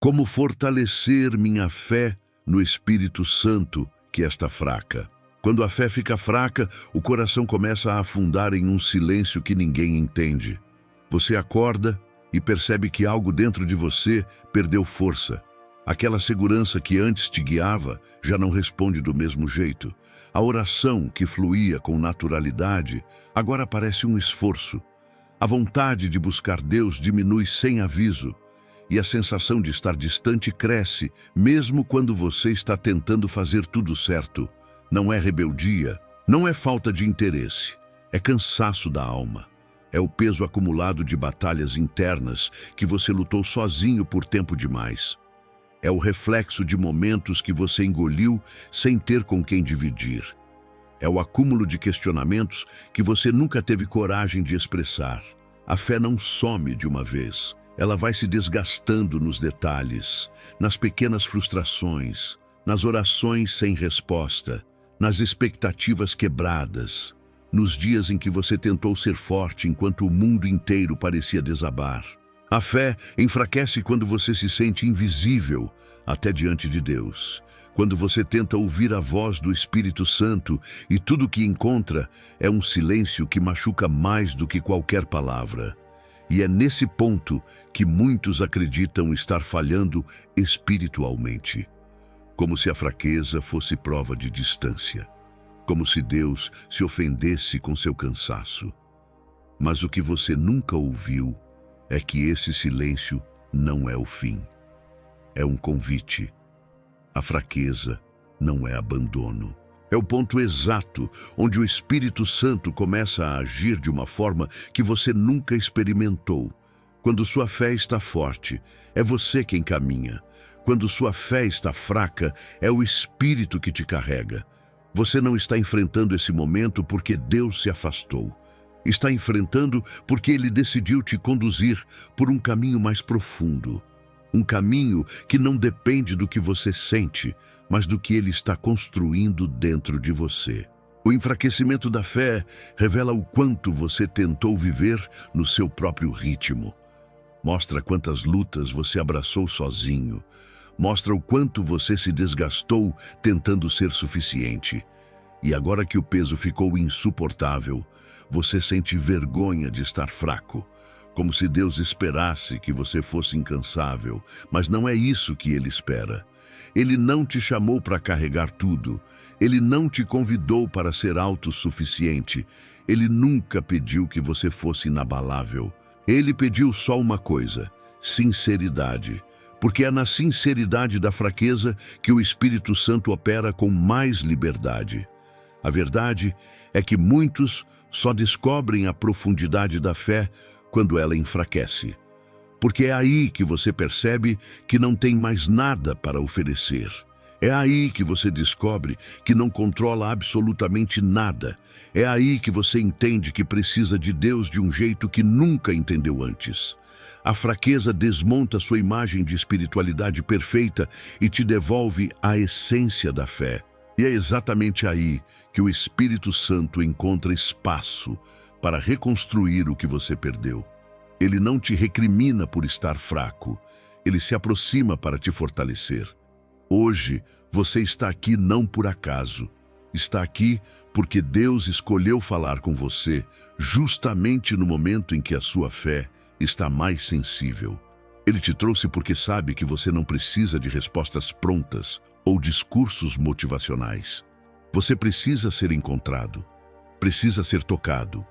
Como fortalecer minha fé no Espírito Santo que está fraca? Quando a fé fica fraca, o coração começa a afundar em um silêncio que ninguém entende. Você acorda e percebe que algo dentro de você perdeu força. Aquela segurança que antes te guiava já não responde do mesmo jeito. A oração que fluía com naturalidade agora parece um esforço. A vontade de buscar Deus diminui sem aviso. E a sensação de estar distante cresce, mesmo quando você está tentando fazer tudo certo. Não é rebeldia, não é falta de interesse, é cansaço da alma. É o peso acumulado de batalhas internas que você lutou sozinho por tempo demais. É o reflexo de momentos que você engoliu sem ter com quem dividir. É o acúmulo de questionamentos que você nunca teve coragem de expressar. A fé não some de uma vez. Ela vai se desgastando nos detalhes, nas pequenas frustrações, nas orações sem resposta, nas expectativas quebradas, nos dias em que você tentou ser forte enquanto o mundo inteiro parecia desabar. A fé enfraquece quando você se sente invisível até diante de Deus. Quando você tenta ouvir a voz do Espírito Santo e tudo o que encontra é um silêncio que machuca mais do que qualquer palavra. E é nesse ponto que muitos acreditam estar falhando espiritualmente. Como se a fraqueza fosse prova de distância. Como se Deus se ofendesse com seu cansaço. Mas o que você nunca ouviu é que esse silêncio não é o fim. É um convite. A fraqueza não é abandono. É o ponto exato onde o Espírito Santo começa a agir de uma forma que você nunca experimentou. Quando sua fé está forte, é você quem caminha. Quando sua fé está fraca, é o Espírito que te carrega. Você não está enfrentando esse momento porque Deus se afastou. Está enfrentando porque Ele decidiu te conduzir por um caminho mais profundo. Um caminho que não depende do que você sente, mas do que Ele está construindo dentro de você. O enfraquecimento da fé revela o quanto você tentou viver no seu próprio ritmo. Mostra quantas lutas você abraçou sozinho. Mostra o quanto você se desgastou tentando ser suficiente. E agora que o peso ficou insuportável, você sente vergonha de estar fraco. Como se Deus esperasse que você fosse incansável, mas não é isso que Ele espera. Ele não te chamou para carregar tudo. Ele não te convidou para ser autossuficiente. Ele nunca pediu que você fosse inabalável. Ele pediu só uma coisa: sinceridade. Porque é na sinceridade da fraqueza que o Espírito Santo opera com mais liberdade. A verdade é que muitos só descobrem a profundidade da fé quando ela enfraquece. Porque é aí que você percebe que não tem mais nada para oferecer. É aí que você descobre que não controla absolutamente nada. É aí que você entende que precisa de Deus de um jeito que nunca entendeu antes. A fraqueza desmonta sua imagem de espiritualidade perfeita e te devolve a essência da fé. E é exatamente aí que o Espírito Santo encontra espaço para reconstruir o que você perdeu. Ele não te recrimina por estar fraco. Ele se aproxima para te fortalecer. Hoje, você está aqui não por acaso. Está aqui porque Deus escolheu falar com você justamente no momento em que a sua fé está mais sensível. Ele te trouxe porque sabe que você não precisa de respostas prontas ou discursos motivacionais. Você precisa ser encontrado, precisa ser tocado,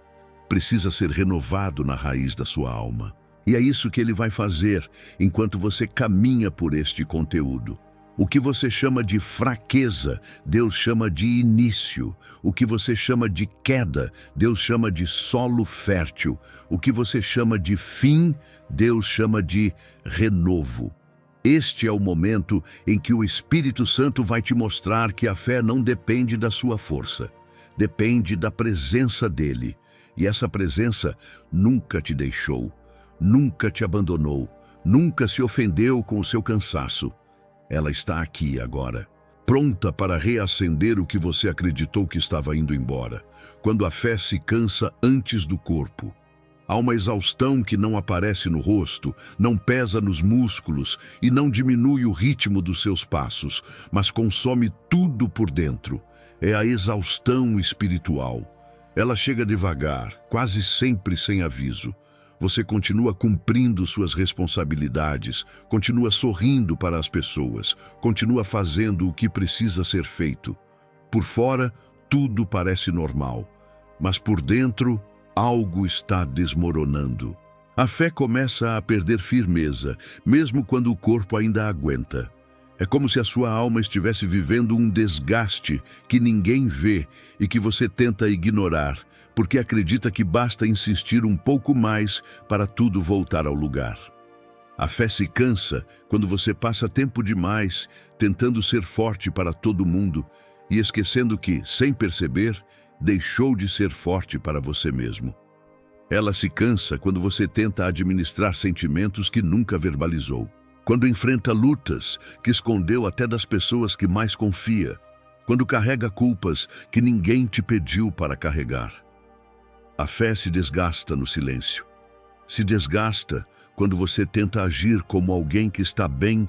precisa ser renovado na raiz da sua alma. E é isso que Ele vai fazer enquanto você caminha por este conteúdo. O que você chama de fraqueza, Deus chama de início. O que você chama de queda, Deus chama de solo fértil. O que você chama de fim, Deus chama de renovo. Este é o momento em que o Espírito Santo vai te mostrar que a fé não depende da sua força. Depende da presença dEle. E essa presença nunca te deixou, nunca te abandonou, nunca se ofendeu com o seu cansaço. Ela está aqui agora, pronta para reacender o que você acreditou que estava indo embora, quando a fé se cansa antes do corpo. Há uma exaustão que não aparece no rosto, não pesa nos músculos e não diminui o ritmo dos seus passos, mas consome tudo por dentro. É a exaustão espiritual. Ela chega devagar, quase sempre sem aviso. Você continua cumprindo suas responsabilidades, continua sorrindo para as pessoas, continua fazendo o que precisa ser feito. Por fora, tudo parece normal, mas por dentro, algo está desmoronando. A fé começa a perder firmeza, mesmo quando o corpo ainda aguenta. É como se a sua alma estivesse vivendo um desgaste que ninguém vê e que você tenta ignorar, porque acredita que basta insistir um pouco mais para tudo voltar ao lugar. A fé se cansa quando você passa tempo demais tentando ser forte para todo mundo e esquecendo que, sem perceber, deixou de ser forte para você mesmo. Ela se cansa quando você tenta administrar sentimentos que nunca verbalizou, quando enfrenta lutas que escondeu até das pessoas que mais confia, quando carrega culpas que ninguém te pediu para carregar. A fé se desgasta no silêncio. Se desgasta quando você tenta agir como alguém que está bem,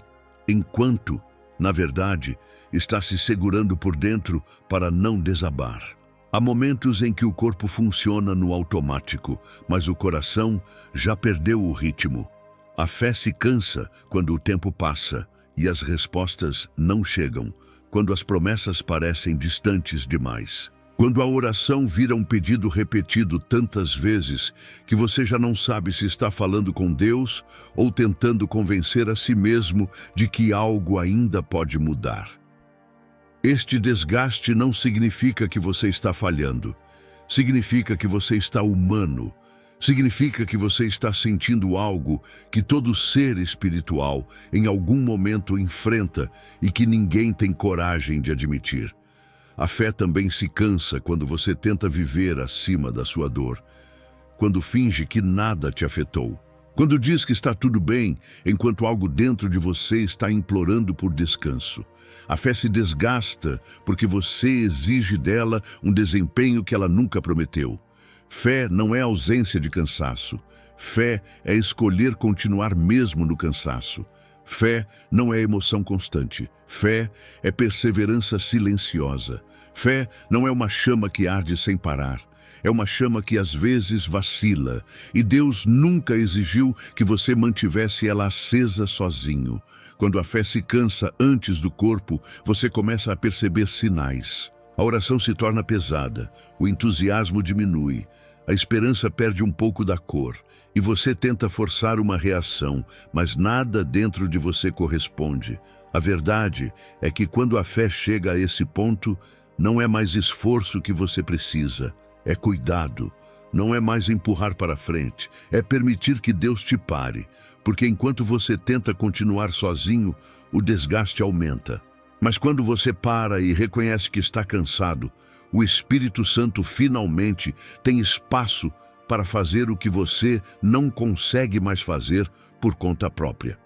enquanto, na verdade, está se segurando por dentro para não desabar. Há momentos em que o corpo funciona no automático, mas o coração já perdeu o ritmo. A fé se cansa quando o tempo passa e as respostas não chegam, quando as promessas parecem distantes demais. Quando a oração vira um pedido repetido tantas vezes que você já não sabe se está falando com Deus ou tentando convencer a si mesmo de que algo ainda pode mudar. Este desgaste não significa que você está falhando. Significa que você está humano. Significa que você está sentindo algo que todo ser espiritual em algum momento enfrenta e que ninguém tem coragem de admitir. A fé também se cansa quando você tenta viver acima da sua dor, quando finge que nada te afetou, quando diz que está tudo bem, enquanto algo dentro de você está implorando por descanso. A fé se desgasta porque você exige dela um desempenho que ela nunca prometeu. Fé não é ausência de cansaço. Fé é escolher continuar mesmo no cansaço. Fé não é emoção constante. Fé é perseverança silenciosa. Fé não é uma chama que arde sem parar. É uma chama que às vezes vacila, e Deus nunca exigiu que você mantivesse ela acesa sozinho. Quando a fé se cansa antes do corpo, você começa a perceber sinais. A oração se torna pesada, o entusiasmo diminui, a esperança perde um pouco da cor, e você tenta forçar uma reação, mas nada dentro de você corresponde. A verdade é que quando a fé chega a esse ponto, não é mais esforço que você precisa, é cuidado. Não é mais empurrar para frente, é permitir que Deus te pare, porque enquanto você tenta continuar sozinho, o desgaste aumenta. Mas quando você para e reconhece que está cansado, o Espírito Santo finalmente tem espaço para fazer o que você não consegue mais fazer por conta própria.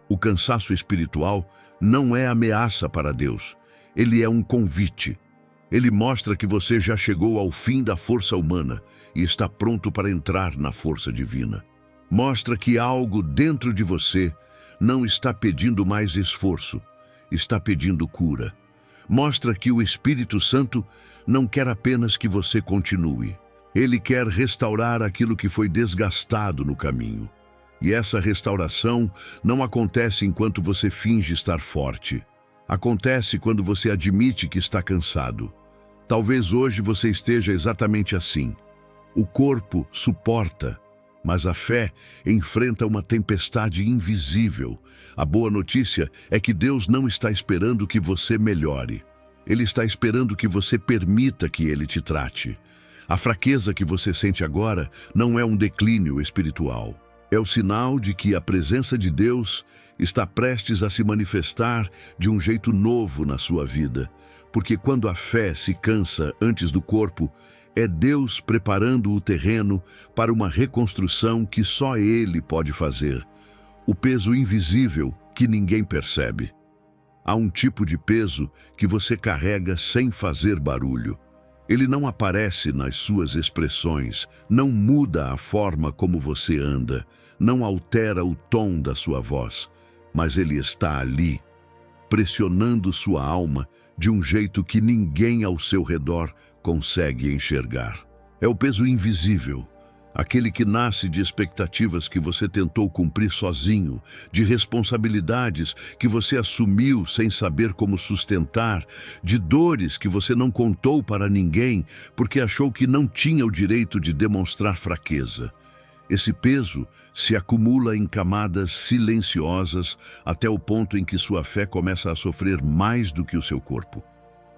O cansaço espiritual não é ameaça para Deus, ele é um convite. Ele mostra que você já chegou ao fim da força humana e está pronto para entrar na força divina. Mostra que algo dentro de você não está pedindo mais esforço, está pedindo cura. Mostra que o Espírito Santo não quer apenas que você continue. Ele quer restaurar aquilo que foi desgastado no caminho. E essa restauração não acontece enquanto você finge estar forte. Acontece quando você admite que está cansado. Talvez hoje você esteja exatamente assim. O corpo suporta, mas a fé enfrenta uma tempestade invisível. A boa notícia é que Deus não está esperando que você melhore. Ele está esperando que você permita que Ele te trate. A fraqueza que você sente agora não é um declínio espiritual. É o sinal de que a presença de Deus está prestes a se manifestar de um jeito novo na sua vida. Porque quando a fé se cansa antes do corpo, é Deus preparando o terreno para uma reconstrução que só Ele pode fazer. O peso invisível que ninguém percebe. Há um tipo de peso que você carrega sem fazer barulho. Ele não aparece nas suas expressões, não muda a forma como você anda, não altera o tom da sua voz, mas ele está ali, pressionando sua alma de um jeito que ninguém ao seu redor consegue enxergar. É o peso invisível, aquele que nasce de expectativas que você tentou cumprir sozinho, de responsabilidades que você assumiu sem saber como sustentar, de dores que você não contou para ninguém porque achou que não tinha o direito de demonstrar fraqueza. Esse peso se acumula em camadas silenciosas até o ponto em que sua fé começa a sofrer mais do que o seu corpo.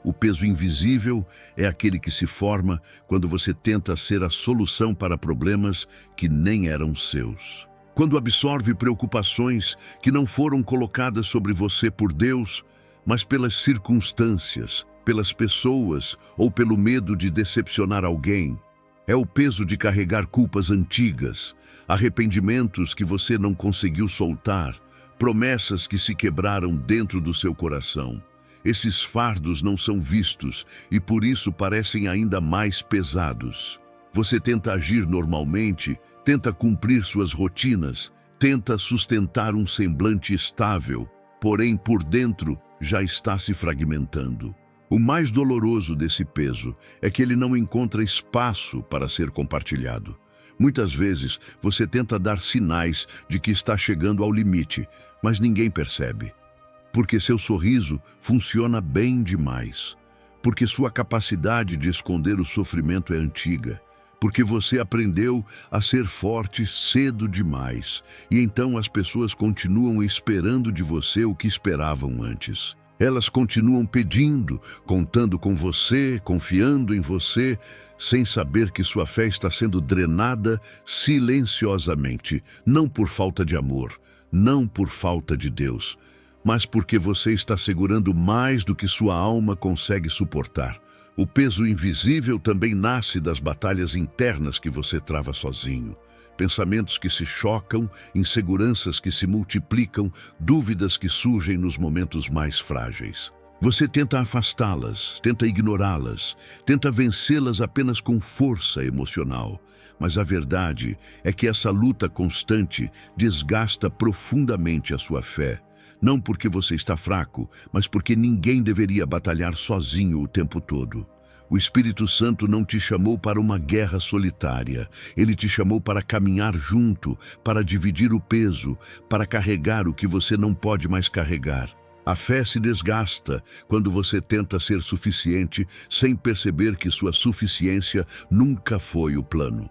O peso invisível é aquele que se forma quando você tenta ser a solução para problemas que nem eram seus. Quando absorve preocupações que não foram colocadas sobre você por Deus, mas pelas circunstâncias, pelas pessoas ou pelo medo de decepcionar alguém. É o peso de carregar culpas antigas, arrependimentos que você não conseguiu soltar, promessas que se quebraram dentro do seu coração. Esses fardos não são vistos e por isso parecem ainda mais pesados. Você tenta agir normalmente, tenta cumprir suas rotinas, tenta sustentar um semblante estável, porém por dentro já está se fragmentando. O mais doloroso desse peso é que ele não encontra espaço para ser compartilhado. Muitas vezes você tenta dar sinais de que está chegando ao limite, mas ninguém percebe. Porque seu sorriso funciona bem demais. Porque sua capacidade de esconder o sofrimento é antiga. Porque você aprendeu a ser forte cedo demais. E então as pessoas continuam esperando de você o que esperavam antes. Elas continuam pedindo, contando com você, confiando em você, sem saber que sua fé está sendo drenada silenciosamente, não por falta de amor, não por falta de Deus, mas porque você está segurando mais do que sua alma consegue suportar. O peso invisível também nasce das batalhas internas que você trava sozinho. Pensamentos que se chocam, inseguranças que se multiplicam, dúvidas que surgem nos momentos mais frágeis. Você tenta afastá-las, tenta ignorá-las, tenta vencê-las apenas com força emocional. Mas a verdade é que essa luta constante desgasta profundamente a sua fé. Não porque você está fraco, mas porque ninguém deveria batalhar sozinho o tempo todo. O Espírito Santo não te chamou para uma guerra solitária. Ele te chamou para caminhar junto, para dividir o peso, para carregar o que você não pode mais carregar. A fé se desgasta quando você tenta ser suficiente sem perceber que sua suficiência nunca foi o plano.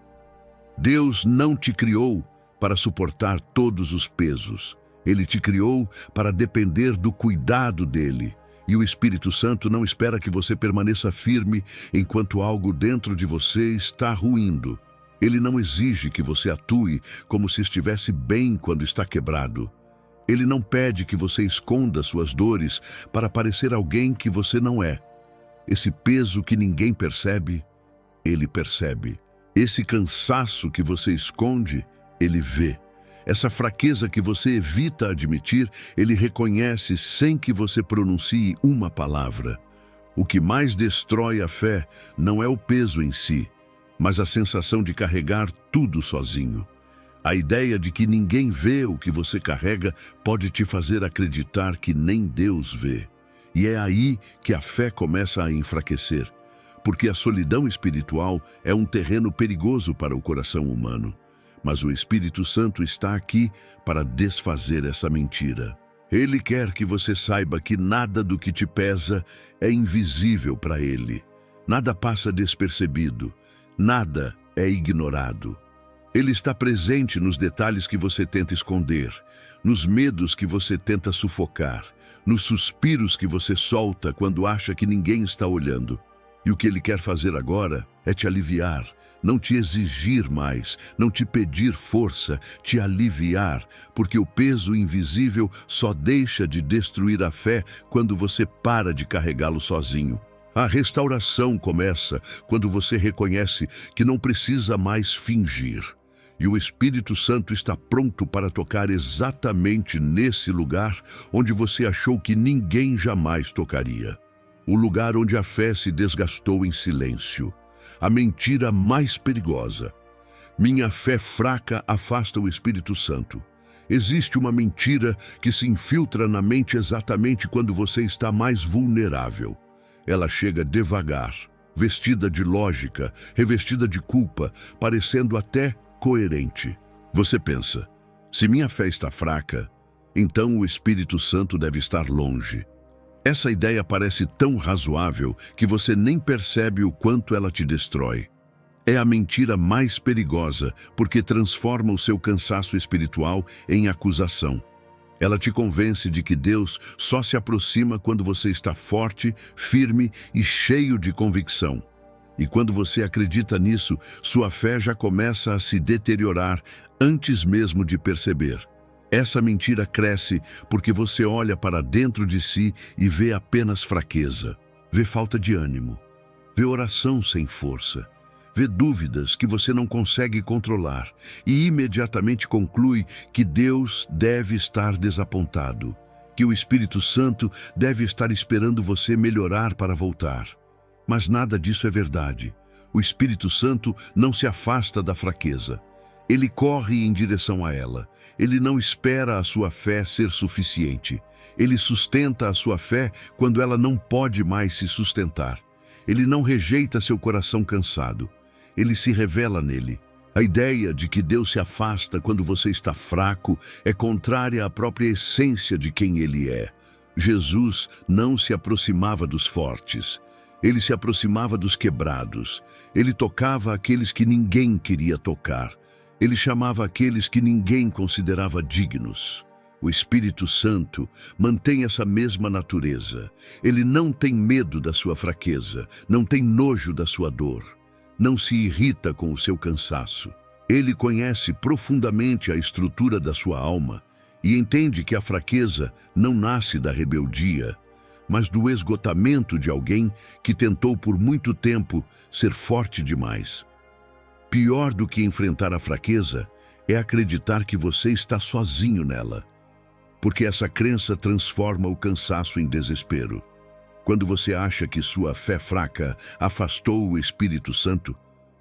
Deus não te criou para suportar todos os pesos. Ele te criou para depender do cuidado dele. E o Espírito Santo não espera que você permaneça firme enquanto algo dentro de você está ruindo. Ele não exige que você atue como se estivesse bem quando está quebrado. Ele não pede que você esconda suas dores para parecer alguém que você não é. Esse peso que ninguém percebe, ele percebe. Esse cansaço que você esconde, ele vê. Essa fraqueza que você evita admitir, ele reconhece sem que você pronuncie uma palavra. O que mais destrói a fé não é o peso em si, mas a sensação de carregar tudo sozinho. A ideia de que ninguém vê o que você carrega pode te fazer acreditar que nem Deus vê. E é aí que a fé começa a enfraquecer, porque a solidão espiritual é um terreno perigoso para o coração humano. Mas o Espírito Santo está aqui para desfazer essa mentira. Ele quer que você saiba que nada do que te pesa é invisível para ele. Nada passa despercebido. Nada é ignorado. Ele está presente nos detalhes que você tenta esconder, nos medos que você tenta sufocar, nos suspiros que você solta quando acha que ninguém está olhando. E o que ele quer fazer agora é te aliviar, não te exigir mais, não te pedir força, te aliviar, porque o peso invisível só deixa de destruir a fé quando você para de carregá-lo sozinho. A restauração começa quando você reconhece que não precisa mais fingir. E o Espírito Santo está pronto para tocar exatamente nesse lugar onde você achou que ninguém jamais tocaria. o lugar onde a fé se desgastou em silêncio, a mentira mais perigosa. Minha fé fraca afasta o Espírito Santo. Existe uma mentira que se infiltra na mente exatamente quando você está mais vulnerável. Ela chega devagar, vestida de lógica, revestida de culpa, parecendo até coerente. Você pensa, se minha fé está fraca, então o Espírito Santo deve estar longe. Essa ideia parece tão razoável que você nem percebe o quanto ela te destrói. É a mentira mais perigosa porque transforma o seu cansaço espiritual em acusação. Ela te convence de que Deus só se aproxima quando você está forte, firme e cheio de convicção. E quando você acredita nisso, sua fé já começa a se deteriorar antes mesmo de perceber. Essa mentira cresce porque você olha para dentro de si e vê apenas fraqueza, vê falta de ânimo, vê oração sem força, vê dúvidas que você não consegue controlar e imediatamente conclui que Deus deve estar desapontado, que o Espírito Santo deve estar esperando você melhorar para voltar. Mas nada disso é verdade. O Espírito Santo não se afasta da fraqueza. Ele corre em direção a ela. Ele não espera a sua fé ser suficiente. Ele sustenta a sua fé quando ela não pode mais se sustentar. Ele não rejeita seu coração cansado. Ele se revela nele. A ideia de que Deus se afasta quando você está fraco é contrária à própria essência de quem Ele é. Jesus não se aproximava dos fortes. Ele se aproximava dos quebrados. Ele tocava aqueles que ninguém queria tocar. Ele chamava aqueles que ninguém considerava dignos. O Espírito Santo mantém essa mesma natureza. Ele não tem medo da sua fraqueza, não tem nojo da sua dor, não se irrita com o seu cansaço. Ele conhece profundamente a estrutura da sua alma e entende que a fraqueza não nasce da rebeldia, mas do esgotamento de alguém que tentou por muito tempo ser forte demais. Pior do que enfrentar a fraqueza é acreditar que você está sozinho nela, porque essa crença transforma o cansaço em desespero. Quando você acha que sua fé fraca afastou o Espírito Santo,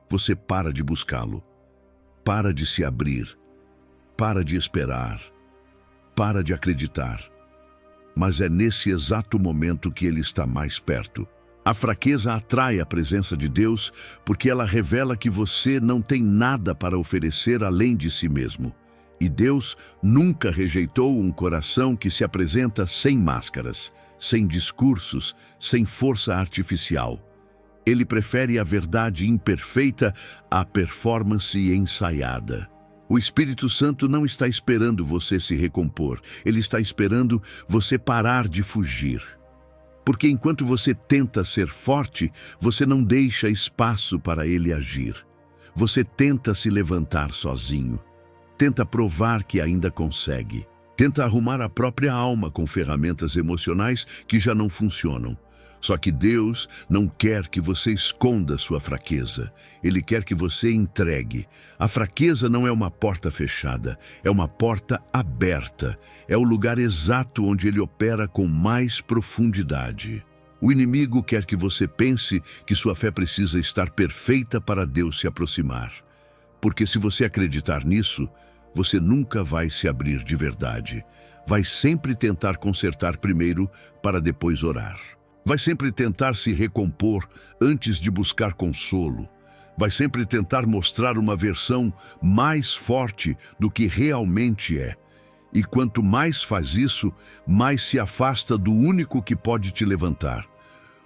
você para de buscá-lo, para de se abrir, para de esperar, para de acreditar. Mas é nesse exato momento que ele está mais perto. A fraqueza atrai a presença de Deus porque ela revela que você não tem nada para oferecer além de si mesmo. E Deus nunca rejeitou um coração que se apresenta sem máscaras, sem discursos, sem força artificial. Ele prefere a verdade imperfeita à performance ensaiada. O Espírito Santo não está esperando você se recompor, ele está esperando você parar de fugir. Porque enquanto você tenta ser forte, você não deixa espaço para ele agir. Você tenta se levantar sozinho. Tenta provar que ainda consegue. Tenta arrumar a própria alma com ferramentas emocionais que já não funcionam. Só que Deus não quer que você esconda sua fraqueza. Ele quer que você entregue. A fraqueza não é uma porta fechada, é uma porta aberta. É o lugar exato onde ele opera com mais profundidade. O inimigo quer que você pense que sua fé precisa estar perfeita para Deus se aproximar. Porque se você acreditar nisso, você nunca vai se abrir de verdade. Vai sempre tentar consertar primeiro para depois orar. Vai sempre tentar se recompor antes de buscar consolo. Vai sempre tentar mostrar uma versão mais forte do que realmente é. E quanto mais faz isso, mais se afasta do único que pode te levantar.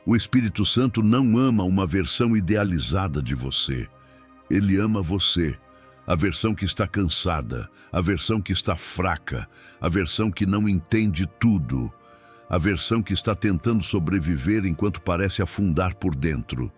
O Espírito Santo não ama uma versão idealizada de você. Ele ama você, a versão que está cansada, a versão que está fraca, a versão que não entende tudo. A versão que está tentando sobreviver enquanto parece afundar por dentro.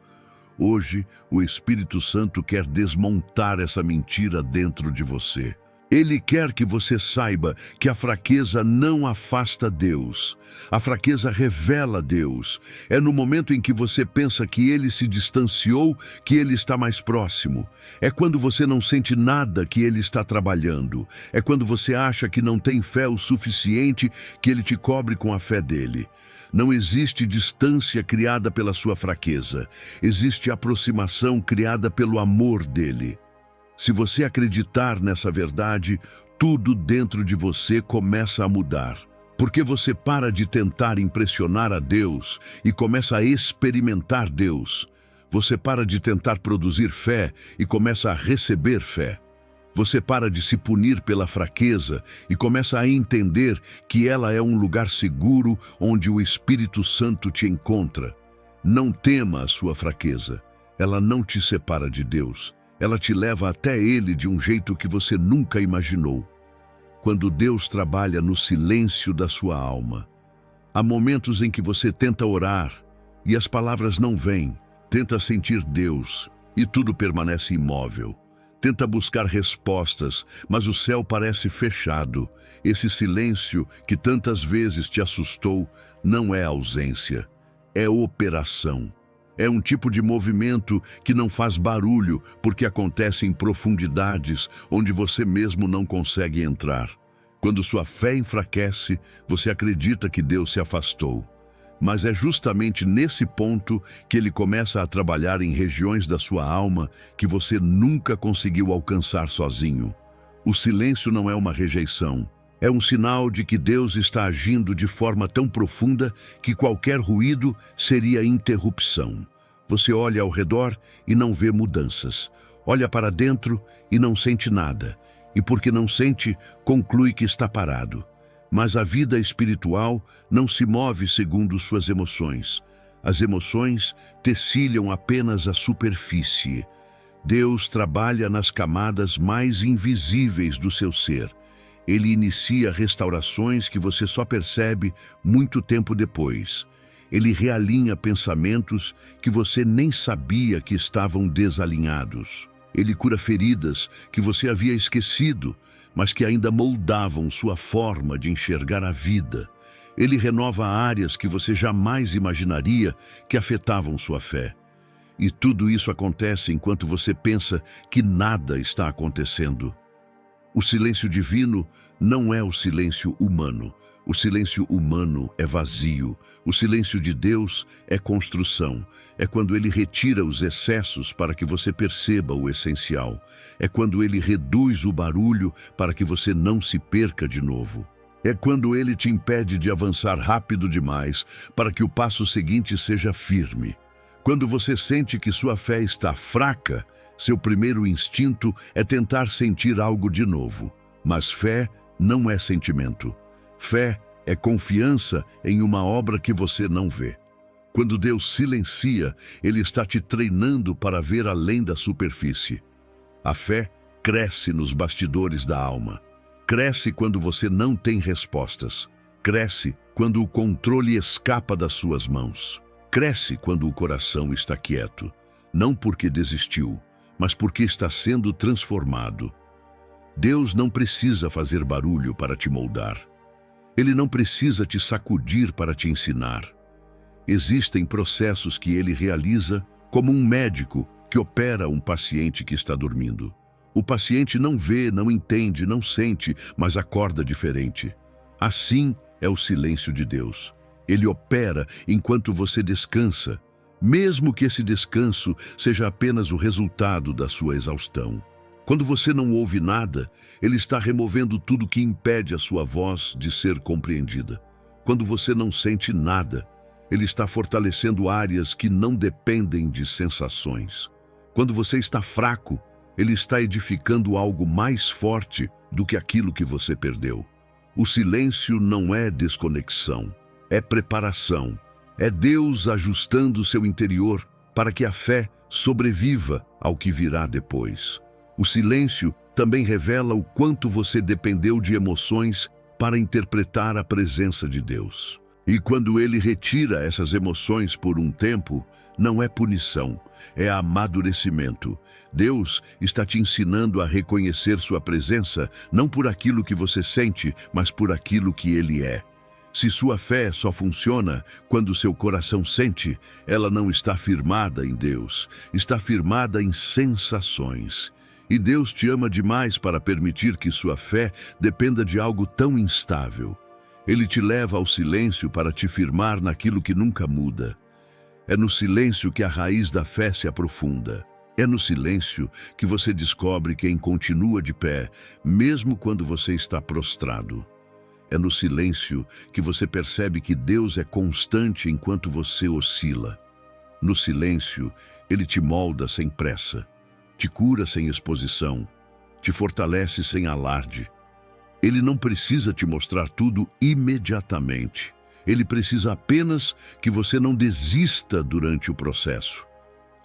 Hoje, o Espírito Santo quer desmontar essa mentira dentro de você. Ele quer que você saiba que a fraqueza não afasta Deus. A fraqueza revela Deus. É no momento em que você pensa que Ele se distanciou que Ele está mais próximo. É quando você não sente nada que Ele está trabalhando. É quando você acha que não tem fé o suficiente que Ele te cobre com a fé dele. Não existe distância criada pela sua fraqueza. Existe aproximação criada pelo amor dele. Se você acreditar nessa verdade, tudo dentro de você começa a mudar. Porque você para de tentar impressionar a Deus e começa a experimentar Deus. Você para de tentar produzir fé e começa a receber fé. Você para de se punir pela fraqueza e começa a entender que ela é um lugar seguro onde o Espírito Santo te encontra. Não tema a sua fraqueza. Ela não te separa de Deus. Ela te leva até Ele de um jeito que você nunca imaginou. Quando Deus trabalha no silêncio da sua alma, há momentos em que você tenta orar e as palavras não vêm, tenta sentir Deus e tudo permanece imóvel. Tenta buscar respostas, mas o céu parece fechado. Esse silêncio que tantas vezes te assustou não é ausência, é operação. É um tipo de movimento que não faz barulho porque acontece em profundidades onde você mesmo não consegue entrar. Quando sua fé enfraquece, você acredita que Deus se afastou. Mas é justamente nesse ponto que ele começa a trabalhar em regiões da sua alma que você nunca conseguiu alcançar sozinho. O silêncio não é uma rejeição. É um sinal de que Deus está agindo de forma tão profunda que qualquer ruído seria interrupção. Você olha ao redor e não vê mudanças. Olha para dentro e não sente nada. E porque não sente, conclui que está parado. Mas a vida espiritual não se move segundo suas emoções. As emoções tecilham apenas a superfície. Deus trabalha nas camadas mais invisíveis do seu ser. Ele inicia restaurações que você só percebe muito tempo depois. Ele realinha pensamentos que você nem sabia que estavam desalinhados. Ele cura feridas que você havia esquecido, mas que ainda moldavam sua forma de enxergar a vida. Ele renova áreas que você jamais imaginaria que afetavam sua fé. E tudo isso acontece enquanto você pensa que nada está acontecendo. O silêncio divino não é o silêncio humano. O silêncio humano é vazio. O silêncio de Deus é construção. É quando Ele retira os excessos para que você perceba o essencial. É quando Ele reduz o barulho para que você não se perca de novo. É quando Ele te impede de avançar rápido demais para que o passo seguinte seja firme. Quando você sente que sua fé está fraca, seu primeiro instinto é tentar sentir algo de novo. Mas fé não é sentimento. Fé é confiança em uma obra que você não vê. Quando Deus silencia, Ele está te treinando para ver além da superfície. A fé cresce nos bastidores da alma. Cresce quando você não tem respostas. Cresce quando o controle escapa das suas mãos. Cresce quando o coração está quieto. Não porque desistiu, mas porque está sendo transformado. Deus não precisa fazer barulho para te moldar. Ele não precisa te sacudir para te ensinar. Existem processos que ele realiza como um médico que opera um paciente que está dormindo. O paciente não vê, não entende, não sente, mas acorda diferente. Assim é o silêncio de Deus. Ele opera enquanto você descansa, mesmo que esse descanso seja apenas o resultado da sua exaustão. Quando você não ouve nada, Ele está removendo tudo que impede a sua voz de ser compreendida. Quando você não sente nada, Ele está fortalecendo áreas que não dependem de sensações. Quando você está fraco, Ele está edificando algo mais forte do que aquilo que você perdeu. O silêncio não é desconexão, é preparação. É Deus ajustando seu interior para que a fé sobreviva ao que virá depois. O silêncio também revela o quanto você dependeu de emoções para interpretar a presença de Deus. E quando ele retira essas emoções por um tempo, não é punição, é amadurecimento. Deus está te ensinando a reconhecer sua presença, não por aquilo que você sente, mas por aquilo que ele é. Se sua fé só funciona quando seu coração sente, ela não está firmada em Deus, está firmada em sensações. E Deus te ama demais para permitir que sua fé dependa de algo tão instável. Ele te leva ao silêncio para te firmar naquilo que nunca muda. É no silêncio que a raiz da fé se aprofunda. É no silêncio que você descobre quem continua de pé, mesmo quando você está prostrado. É no silêncio que você percebe que Deus é constante enquanto você oscila. No silêncio, Ele te molda sem pressa, te cura sem exposição, te fortalece sem alarde. Ele não precisa te mostrar tudo imediatamente. Ele precisa apenas que você não desista durante o processo.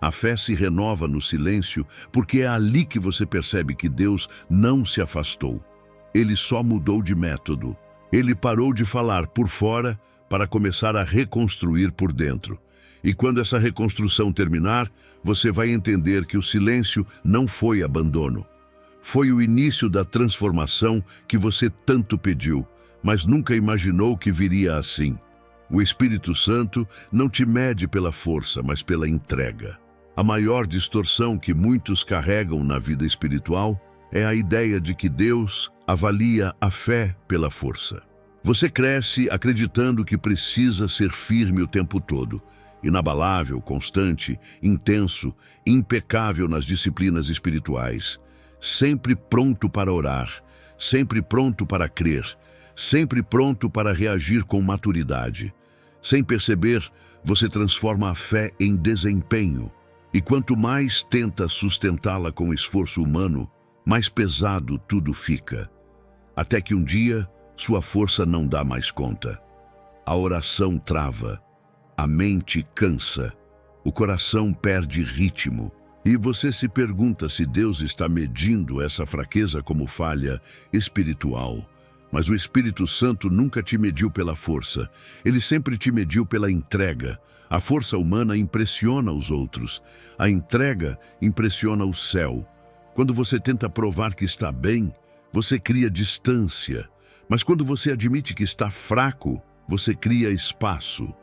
A fé se renova no silêncio porque é ali que você percebe que Deus não se afastou. Ele só mudou de método. Ele parou de falar por fora para começar a reconstruir por dentro. E quando essa reconstrução terminar, você vai entender que o silêncio não foi abandono. Foi o início da transformação que você tanto pediu, mas nunca imaginou que viria assim. O Espírito Santo não te mede pela força, mas pela entrega. A maior distorção que muitos carregam na vida espiritual é a ideia de que Deus avalia a fé pela força. Você cresce acreditando que precisa ser firme o tempo todo, inabalável, constante, intenso, impecável nas disciplinas espirituais, sempre pronto para orar, sempre pronto para crer, sempre pronto para reagir com maturidade. Sem perceber, você transforma a fé em desempenho, e quanto mais tenta sustentá-la com esforço humano, mais pesado tudo fica. Até que um dia, sua força não dá mais conta. A oração trava, a mente cansa, o coração perde ritmo. E você se pergunta se Deus está medindo essa fraqueza como falha espiritual. Mas o Espírito Santo nunca te mediu pela força. Ele sempre te mediu pela entrega. A força humana impressiona os outros. A entrega impressiona o céu. Quando você tenta provar que está bem, você cria distância. Mas quando você admite que está fraco, você cria espaço.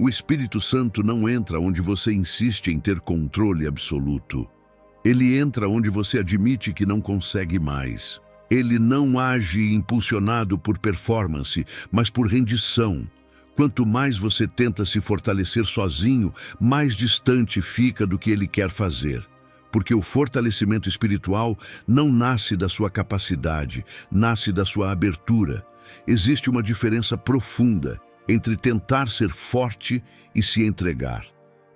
O Espírito Santo não entra onde você insiste em ter controle absoluto. Ele entra onde você admite que não consegue mais. Ele não age impulsionado por performance, mas por rendição. Quanto mais você tenta se fortalecer sozinho, mais distante fica do que ele quer fazer. Porque o fortalecimento espiritual não nasce da sua capacidade, nasce da sua abertura. Existe uma diferença profunda entre tentar ser forte e se entregar.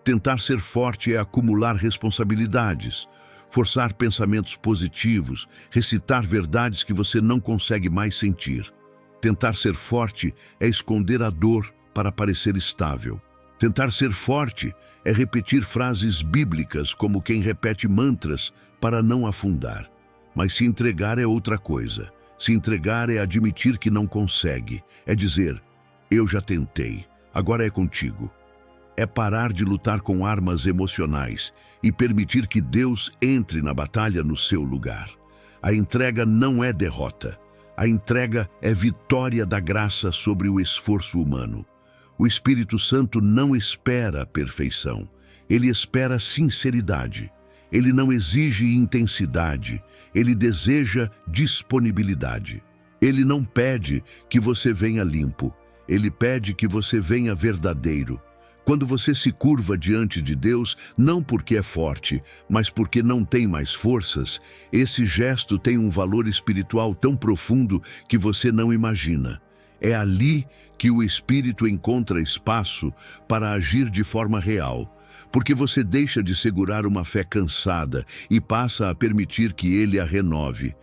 Tentar ser forte é acumular responsabilidades, forçar pensamentos positivos, recitar verdades que você não consegue mais sentir. Tentar ser forte é esconder a dor para parecer estável. Tentar ser forte é repetir frases bíblicas como quem repete mantras para não afundar. Mas se entregar é outra coisa. Se entregar é admitir que não consegue, é dizer: eu já tentei, agora é contigo. É parar de lutar com armas emocionais e permitir que Deus entre na batalha no seu lugar. A entrega não é derrota. A entrega é vitória da graça sobre o esforço humano. O Espírito Santo não espera a perfeição. Ele espera sinceridade. Ele não exige intensidade. Ele deseja disponibilidade. Ele não pede que você venha limpo. Ele pede que você venha verdadeiro. Quando você se curva diante de Deus, não porque é forte, mas porque não tem mais forças, esse gesto tem um valor espiritual tão profundo que você não imagina. É ali que o Espírito encontra espaço para agir de forma real, porque você deixa de segurar uma fé cansada e passa a permitir que Ele a renove.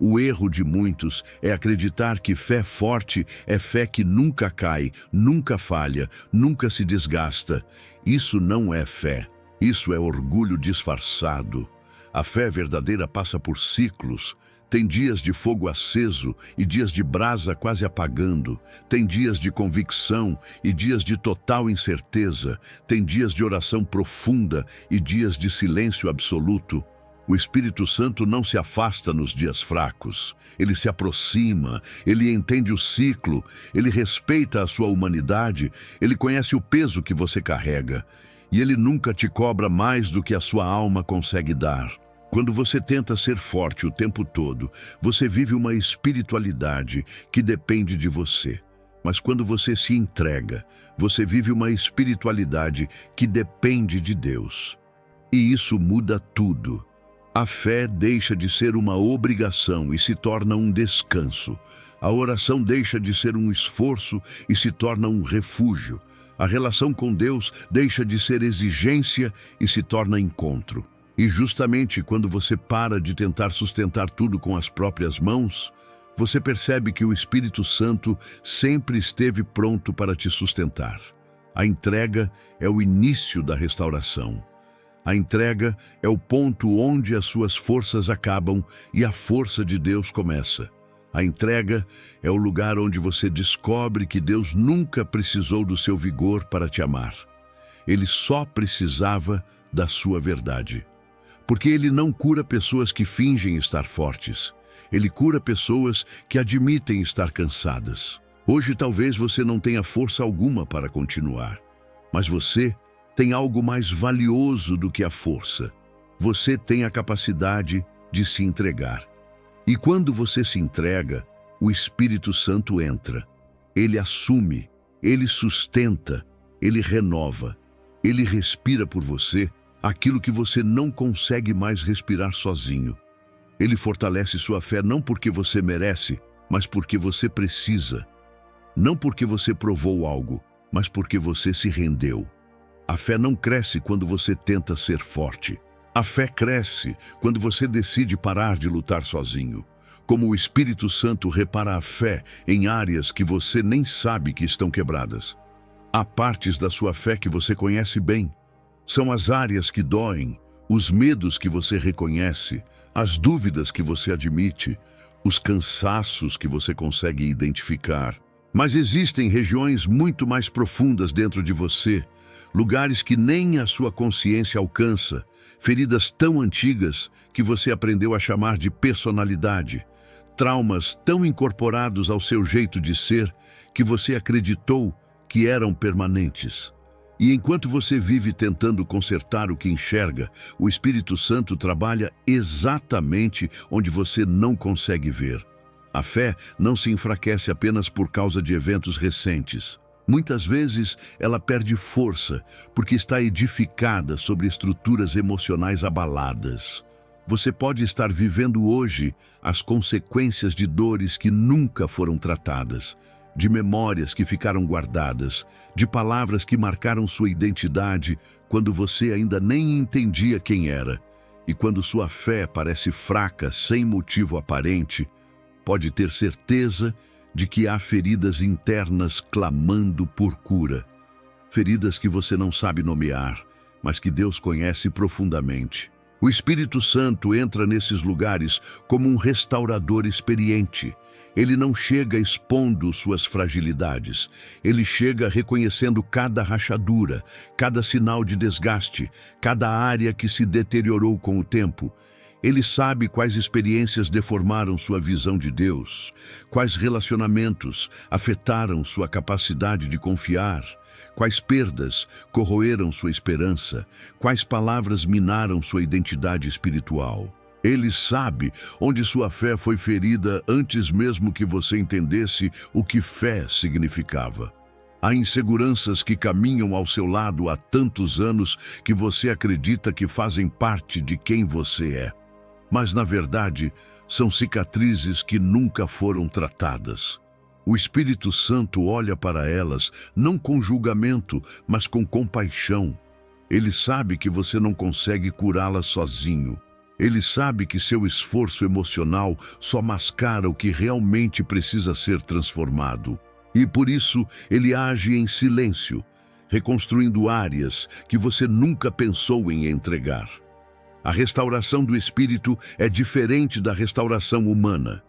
O erro de muitos é acreditar que fé forte é fé que nunca cai, nunca falha, nunca se desgasta. Isso não é fé. Isso é orgulho disfarçado. A fé verdadeira passa por ciclos, Tem dias de fogo aceso e dias de brasa quase apagando. Tem dias de convicção e dias de total incerteza. Tem dias de oração profunda e dias de silêncio absoluto. O Espírito Santo não se afasta nos dias fracos. Ele se aproxima, ele entende o ciclo, ele respeita a sua humanidade, ele conhece o peso que você carrega. E ele nunca te cobra mais do que a sua alma consegue dar. Quando você tenta ser forte o tempo todo, você vive uma espiritualidade que depende de você. Mas quando você se entrega, você vive uma espiritualidade que depende de Deus. E isso muda tudo. A fé deixa de ser uma obrigação e se torna um descanso. A oração deixa de ser um esforço e se torna um refúgio. A relação com Deus deixa de ser exigência e se torna encontro. E justamente quando você para de tentar sustentar tudo com as próprias mãos, você percebe que o Espírito Santo sempre esteve pronto para te sustentar. A entrega é o início da restauração. A entrega é o ponto onde as suas forças acabam e a força de Deus começa. A entrega é o lugar onde você descobre que Deus nunca precisou do seu vigor para te amar. Ele só precisava da sua verdade. Porque Ele não cura pessoas que fingem estar fortes. Ele cura pessoas que admitem estar cansadas. Hoje talvez você não tenha força alguma para continuar, mas você tem algo mais valioso do que a força. Você tem a capacidade de se entregar. E quando você se entrega, o Espírito Santo entra. Ele assume, ele sustenta, ele renova, ele respira por você aquilo que você não consegue mais respirar sozinho. Ele fortalece sua fé não porque você merece, mas porque você precisa. Não porque você provou algo, mas porque você se rendeu. A fé não cresce quando você tenta ser forte. A fé cresce quando você decide parar de lutar sozinho. Como o Espírito Santo repara a fé em áreas que você nem sabe que estão quebradas. Há partes da sua fé que você conhece bem. São as áreas que doem, os medos que você reconhece, as dúvidas que você admite, os cansaços que você consegue identificar. Mas existem regiões muito mais profundas dentro de você, lugares que nem a sua consciência alcança, feridas tão antigas que você aprendeu a chamar de personalidade, traumas tão incorporados ao seu jeito de ser que você acreditou que eram permanentes. E enquanto você vive tentando consertar o que enxerga, o Espírito Santo trabalha exatamente onde você não consegue ver. A fé não se enfraquece apenas por causa de eventos recentes. Muitas vezes ela perde força porque está edificada sobre estruturas emocionais abaladas. Você pode estar vivendo hoje as consequências de dores que nunca foram tratadas, de memórias que ficaram guardadas, de palavras que marcaram sua identidade quando você ainda nem entendia quem era. E quando sua fé parece fraca, sem motivo aparente, pode ter certeza de que há feridas internas clamando por cura. Feridas que você não sabe nomear, mas que Deus conhece profundamente. O Espírito Santo entra nesses lugares como um restaurador experiente. Ele não chega expondo suas fragilidades. Ele chega reconhecendo cada rachadura, cada sinal de desgaste, cada área que se deteriorou com o tempo. Ele sabe quais experiências deformaram sua visão de Deus, quais relacionamentos afetaram sua capacidade de confiar, quais perdas corroeram sua esperança, quais palavras minaram sua identidade espiritual. Ele sabe onde sua fé foi ferida antes mesmo que você entendesse o que fé significava. Há inseguranças que caminham ao seu lado há tantos anos que você acredita que fazem parte de quem você é. Mas, na verdade, são cicatrizes que nunca foram tratadas. O Espírito Santo olha para elas, não com julgamento, mas com compaixão. Ele sabe que você não consegue curá-las sozinho. Ele sabe que seu esforço emocional só mascara o que realmente precisa ser transformado. E por isso, ele age em silêncio, reconstruindo áreas que você nunca pensou em entregar. A restauração do espírito é diferente da restauração humana.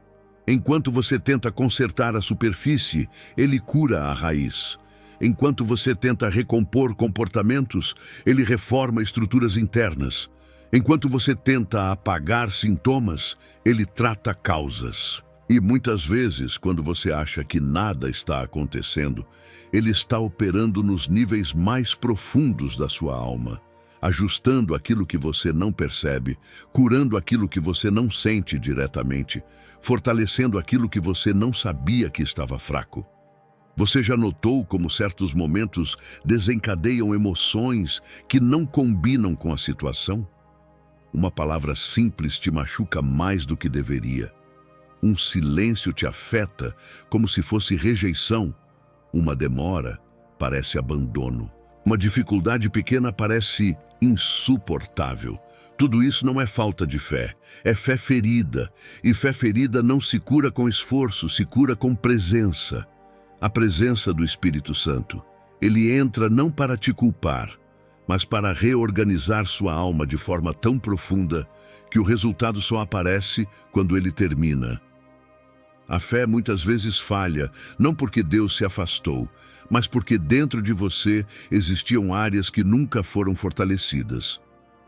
Enquanto você tenta consertar a superfície, ele cura a raiz. Enquanto você tenta recompor comportamentos, ele reforma estruturas internas. Enquanto você tenta apagar sintomas, ele trata causas. E muitas vezes, quando você acha que nada está acontecendo, ele está operando nos níveis mais profundos da sua alma, ajustando aquilo que você não percebe, curando aquilo que você não sente diretamente, fortalecendo aquilo que você não sabia que estava fraco. Você já notou como certos momentos desencadeiam emoções que não combinam com a situação? Uma palavra simples te machuca mais do que deveria. Um silêncio te afeta como se fosse rejeição. Uma demora parece abandono. Uma dificuldade pequena parece insuportável. Tudo isso não é falta de fé, é fé ferida. E fé ferida não se cura com esforço, se cura com presença. A presença do Espírito Santo. Ele entra não para te culpar, mas para reorganizar sua alma de forma tão profunda que o resultado só aparece quando ele termina. A fé muitas vezes falha, não porque Deus se afastou, mas porque dentro de você existiam áreas que nunca foram fortalecidas.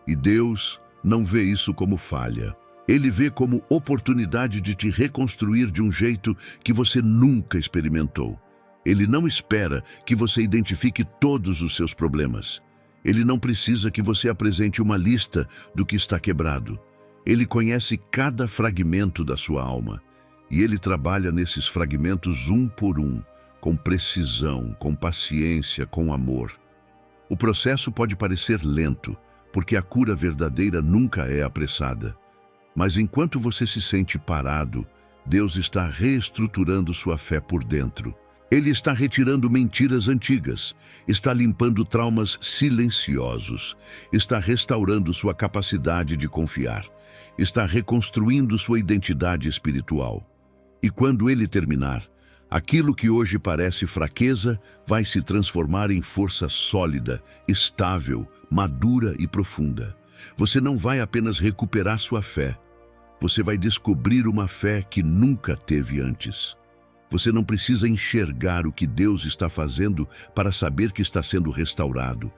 E Deus não vê isso como falha. Ele vê como oportunidade de te reconstruir de um jeito que você nunca experimentou. Ele não espera que você identifique todos os seus problemas. Ele não precisa que você apresente uma lista do que está quebrado. Ele conhece cada fragmento da sua alma. E ele trabalha nesses fragmentos um por um, com precisão, com paciência, com amor. O processo pode parecer lento, porque a cura verdadeira nunca é apressada. Mas enquanto você se sente parado, Deus está reestruturando sua fé por dentro. Ele está retirando mentiras antigas, está limpando traumas silenciosos, está restaurando sua capacidade de confiar, está reconstruindo sua identidade espiritual. E quando ele terminar, aquilo que hoje parece fraqueza vai se transformar em força sólida, estável, madura e profunda. Você não vai apenas recuperar sua fé, você vai descobrir uma fé que nunca teve antes. Você não precisa enxergar o que Deus está fazendo para saber que está sendo restaurado.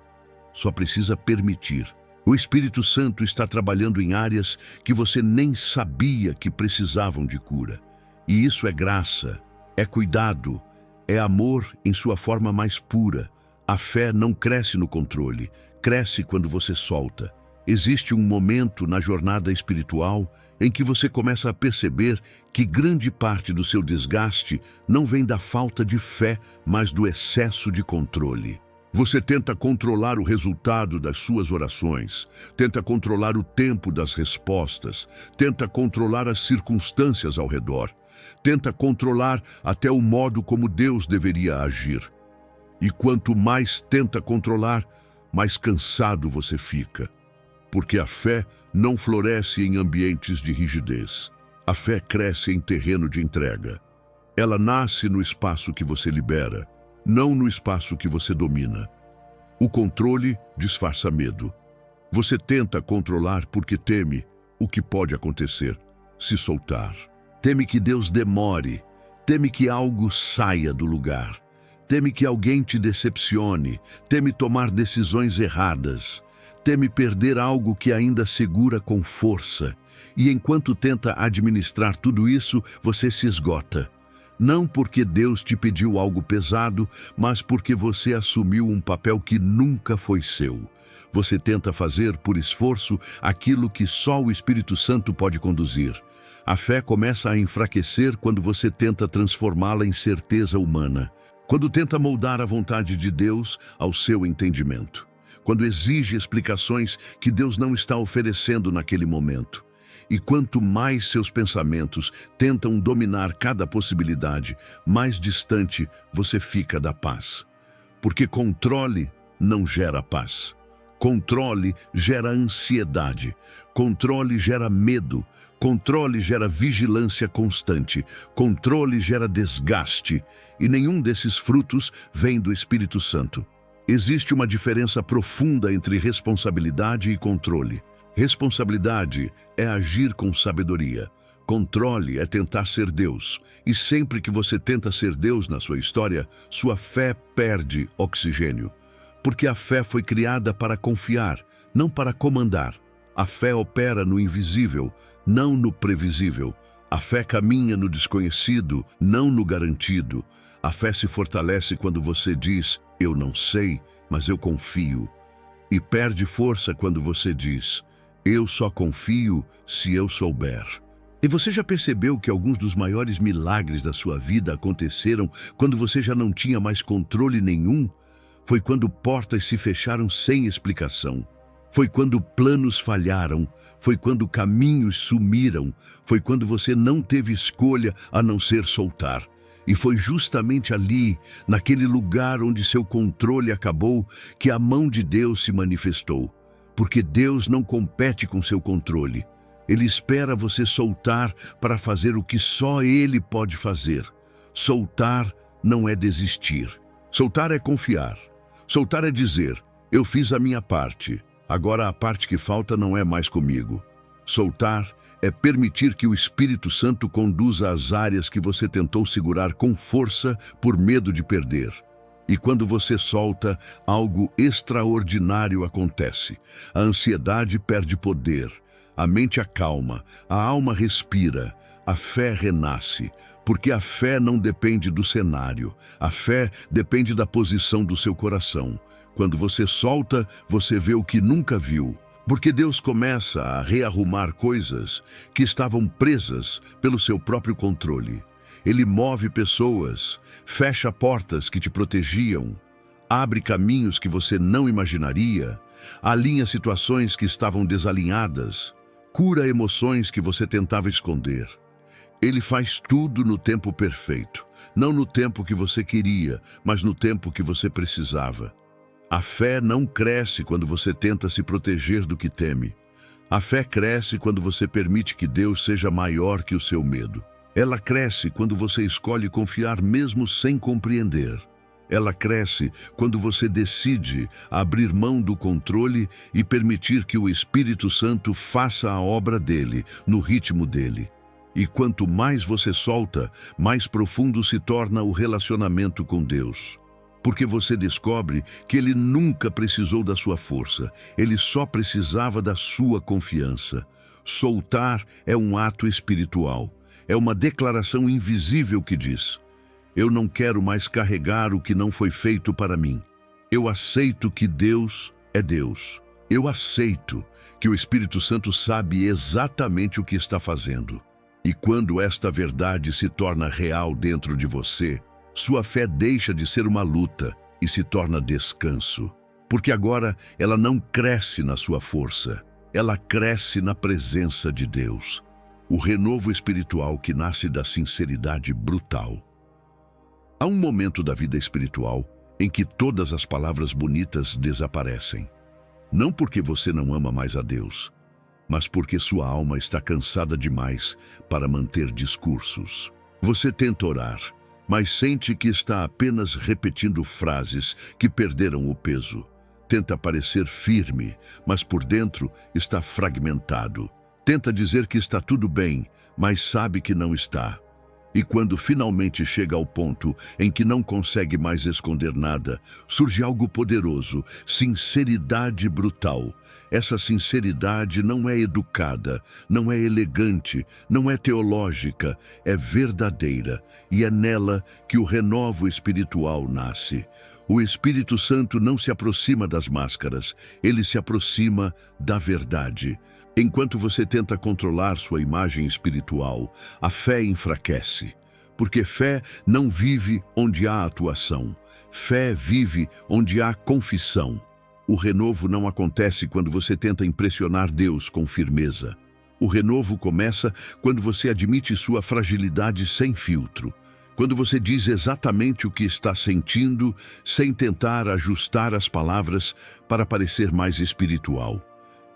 Só precisa permitir. O Espírito Santo está trabalhando em áreas que você nem sabia que precisavam de cura. E isso é graça, é cuidado, é amor em sua forma mais pura. A fé não cresce no controle, cresce quando você solta. Existe um momento na jornada espiritual em que você começa a perceber que grande parte do seu desgaste não vem da falta de fé, mas do excesso de controle. Você tenta controlar o resultado das suas orações, tenta controlar o tempo das respostas, tenta controlar as circunstâncias ao redor, tenta controlar até o modo como Deus deveria agir. E quanto mais tenta controlar, mais cansado você fica. Porque a fé não floresce em ambientes de rigidez. A fé cresce em terreno de entrega. Ela nasce no espaço que você libera, não no espaço que você domina. O controle disfarça medo. Você tenta controlar porque teme o que pode acontecer se soltar. Teme que Deus demore, teme que algo saia do lugar, teme que alguém te decepcione, teme tomar decisões erradas. Teme perder algo que ainda segura com força. E enquanto tenta administrar tudo isso, você se esgota. Não porque Deus te pediu algo pesado, mas porque você assumiu um papel que nunca foi seu. Você tenta fazer por esforço aquilo que só o Espírito Santo pode conduzir. A fé começa a enfraquecer quando você tenta transformá-la em certeza humana. Quando tenta moldar a vontade de Deus ao seu entendimento. Quando exige explicações que Deus não está oferecendo naquele momento. E quanto mais seus pensamentos tentam dominar cada possibilidade, mais distante você fica da paz. Porque controle não gera paz. Controle gera ansiedade. Controle gera medo. Controle gera vigilância constante. Controle gera desgaste. E nenhum desses frutos vem do Espírito Santo. Existe uma diferença profunda entre responsabilidade e controle. Responsabilidade é agir com sabedoria. Controle é tentar ser Deus. E sempre que você tenta ser Deus na sua história, sua fé perde oxigênio. Porque a fé foi criada para confiar, não para comandar. A fé opera no invisível, não no previsível. A fé caminha no desconhecido, não no garantido. A fé se fortalece quando você diz, eu não sei, mas eu confio. E perde força quando você diz, eu só confio se eu souber. E você já percebeu que alguns dos maiores milagres da sua vida aconteceram quando você já não tinha mais controle nenhum? Foi quando portas se fecharam sem explicação. Foi quando planos falharam. Foi quando caminhos sumiram. Foi quando você não teve escolha a não ser soltar. E foi justamente ali, naquele lugar onde seu controle acabou, que a mão de Deus se manifestou. Porque Deus não compete com seu controle. Ele espera você soltar para fazer o que só Ele pode fazer. Soltar não é desistir. Soltar é confiar. Soltar é dizer, eu fiz a minha parte, agora a parte que falta não é mais comigo. Soltar é permitir que o Espírito Santo conduza as áreas que você tentou segurar com força por medo de perder. E quando você solta, algo extraordinário acontece. A ansiedade perde poder, a mente acalma, a alma respira, a fé renasce, porque a fé não depende do cenário, a fé depende da posição do seu coração. Quando você solta, você vê o que nunca viu, porque Deus começa a rearrumar coisas que estavam presas pelo seu próprio controle. Ele move pessoas, fecha portas que te protegiam, abre caminhos que você não imaginaria, alinha situações que estavam desalinhadas, cura emoções que você tentava esconder. Ele faz tudo no tempo perfeito, não no tempo que você queria, mas no tempo que você precisava. A fé não cresce quando você tenta se proteger do que teme. A fé cresce quando você permite que Deus seja maior que o seu medo. Ela cresce quando você escolhe confiar mesmo sem compreender. Ela cresce quando você decide abrir mão do controle e permitir que o Espírito Santo faça a obra dele, no ritmo dele. E quanto mais você solta, mais profundo se torna o relacionamento com Deus. Porque você descobre que Ele nunca precisou da sua força, Ele só precisava da sua confiança. Soltar é um ato espiritual, é uma declaração invisível que diz, eu não quero mais carregar o que não foi feito para mim. Eu aceito que Deus é Deus. Eu aceito que o Espírito Santo sabe exatamente o que está fazendo. E quando esta verdade se torna real dentro de você, sua fé deixa de ser uma luta e se torna descanso. Porque agora ela não cresce na sua força, ela cresce na presença de Deus. O renovo espiritual que nasce da sinceridade brutal. Há um momento da vida espiritual em que todas as palavras bonitas desaparecem. Não porque você não ama mais a Deus, mas porque sua alma está cansada demais para manter discursos. Você tenta orar, mas sente que está apenas repetindo frases que perderam o peso. Tenta parecer firme, mas por dentro está fragmentado. Tenta dizer que está tudo bem, mas sabe que não está. E quando finalmente chega ao ponto em que não consegue mais esconder nada, surge algo poderoso, sinceridade brutal. Essa sinceridade não é educada, não é elegante, não é teológica, é verdadeira, e é nela que o renovo espiritual nasce. O Espírito Santo não se aproxima das máscaras, ele se aproxima da verdade. Enquanto você tenta controlar sua imagem espiritual, a fé enfraquece. Porque fé não vive onde há atuação. Fé vive onde há confissão. O renovo não acontece quando você tenta impressionar Deus com firmeza. O renovo começa quando você admite sua fragilidade sem filtro. Quando você diz exatamente o que está sentindo, sem tentar ajustar as palavras para parecer mais espiritual.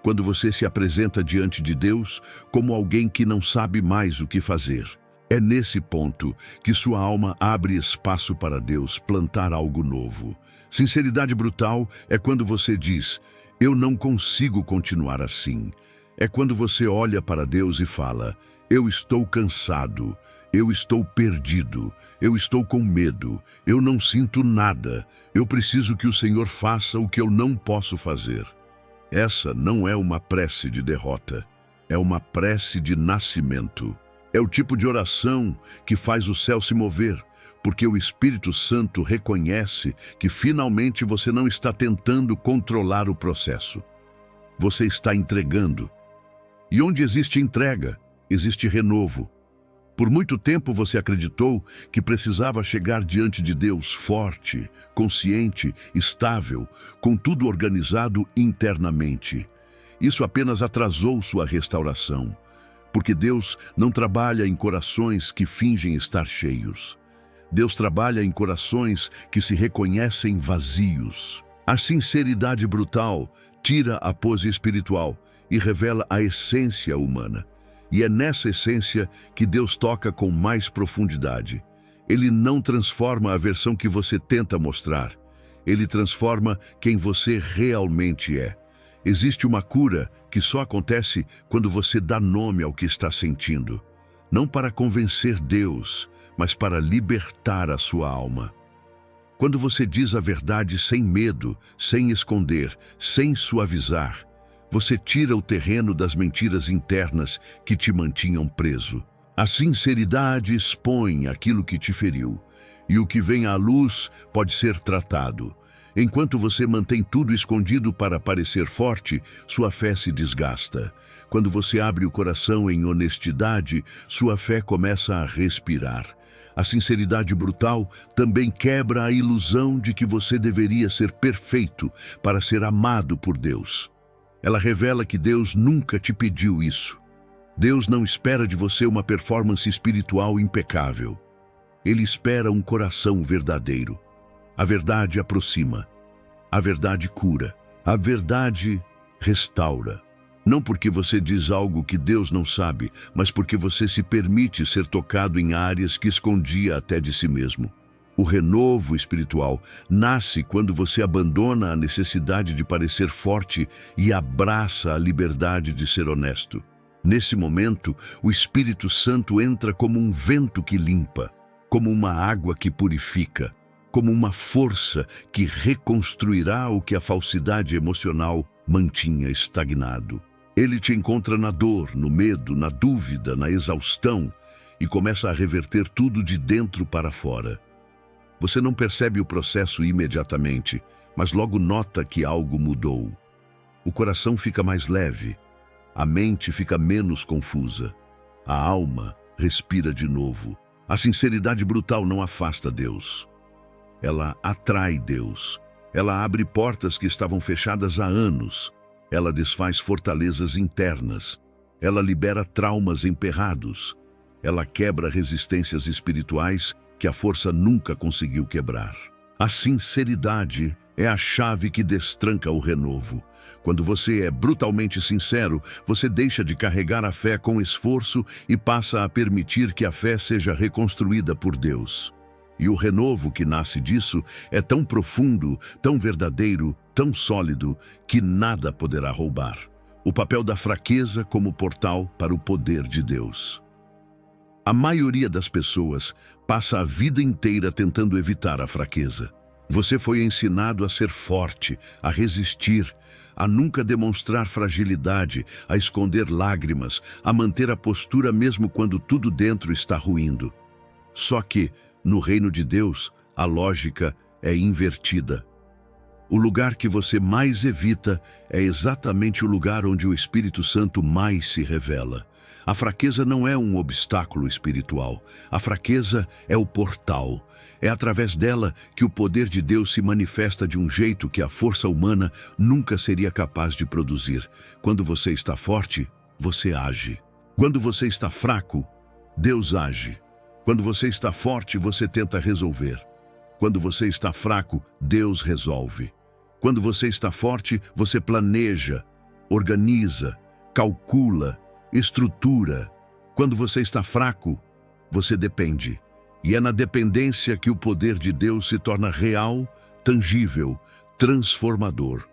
Quando você se apresenta diante de Deus como alguém que não sabe mais o que fazer. É nesse ponto que sua alma abre espaço para Deus plantar algo novo. Sinceridade brutal é quando você diz, eu não consigo continuar assim. É quando você olha para Deus e fala: eu estou cansado, eu estou perdido, eu estou com medo, eu não sinto nada, eu preciso que o Senhor faça o que eu não posso fazer. Essa não é uma prece de derrota, é uma prece de nascimento. É o tipo de oração que faz o céu se mover, porque o Espírito Santo reconhece que finalmente você não está tentando controlar o processo. Você está entregando. E onde existe entrega, existe renovo. Por muito tempo você acreditou que precisava chegar diante de Deus forte, consciente, estável, com tudo organizado internamente. Isso apenas atrasou sua restauração, porque Deus não trabalha em corações que fingem estar cheios. Deus trabalha em corações que se reconhecem vazios. A sinceridade brutal tira a pose espiritual e revela a essência humana. E é nessa essência que Deus toca com mais profundidade. Ele não transforma a versão que você tenta mostrar. Ele transforma quem você realmente é. Existe uma cura que só acontece quando você dá nome ao que está sentindo. Não para convencer Deus, mas para libertar a sua alma. Quando você diz a verdade sem medo, sem esconder, sem suavizar, você tira o terreno das mentiras internas que te mantinham preso. A sinceridade expõe aquilo que te feriu, e o que vem à luz pode ser tratado. Enquanto você mantém tudo escondido para parecer forte, sua fé se desgasta. Quando você abre o coração em honestidade, sua fé começa a respirar. A sinceridade brutal também quebra a ilusão de que você deveria ser perfeito para ser amado por Deus. Ela revela que Deus nunca te pediu isso. Deus não espera de você uma performance espiritual impecável. Ele espera um coração verdadeiro. A verdade aproxima. A verdade cura. A verdade restaura. Não porque você diz algo que Deus não sabe, mas porque você se permite ser tocado em áreas que escondia até de si mesmo. O renovo espiritual nasce quando você abandona a necessidade de parecer forte e abraça a liberdade de ser honesto. Nesse momento, o Espírito Santo entra como um vento que limpa, como uma água que purifica, como uma força que reconstruirá o que a falsidade emocional mantinha estagnado. Ele te encontra na dor, no medo, na dúvida, na exaustão e começa a reverter tudo de dentro para fora. Você não percebe o processo imediatamente, mas logo nota que algo mudou. O coração fica mais leve, a mente fica menos confusa, a alma respira de novo. A sinceridade brutal não afasta Deus. Ela atrai Deus. Ela abre portas que estavam fechadas há anos. Ela desfaz fortalezas internas. Ela libera traumas emperrados. Ela quebra resistências espirituais que a força nunca conseguiu quebrar. A sinceridade é a chave que destranca o renovo. Quando você é brutalmente sincero, você deixa de carregar a fé com esforço e passa a permitir que a fé seja reconstruída por Deus. E o renovo que nasce disso é tão profundo, tão verdadeiro, tão sólido, que nada poderá roubar. O papel da fraqueza como portal para o poder de Deus. A maioria das pessoas passa a vida inteira tentando evitar a fraqueza. Você foi ensinado a ser forte, a resistir, a nunca demonstrar fragilidade, a esconder lágrimas, a manter a postura mesmo quando tudo dentro está ruindo. Só que, no reino de Deus, a lógica é invertida. O lugar que você mais evita é exatamente o lugar onde o Espírito Santo mais se revela. A fraqueza não é um obstáculo espiritual. A fraqueza é o portal. É através dela que o poder de Deus se manifesta de um jeito que a força humana nunca seria capaz de produzir. Quando você está forte, você age. Quando você está fraco, Deus age. Quando você está forte, você tenta resolver. Quando você está fraco, Deus resolve. Quando você está forte, você planeja, organiza, calcula, estrutura. Quando você está fraco, você depende. E é na dependência que o poder de Deus se torna real, tangível, transformador.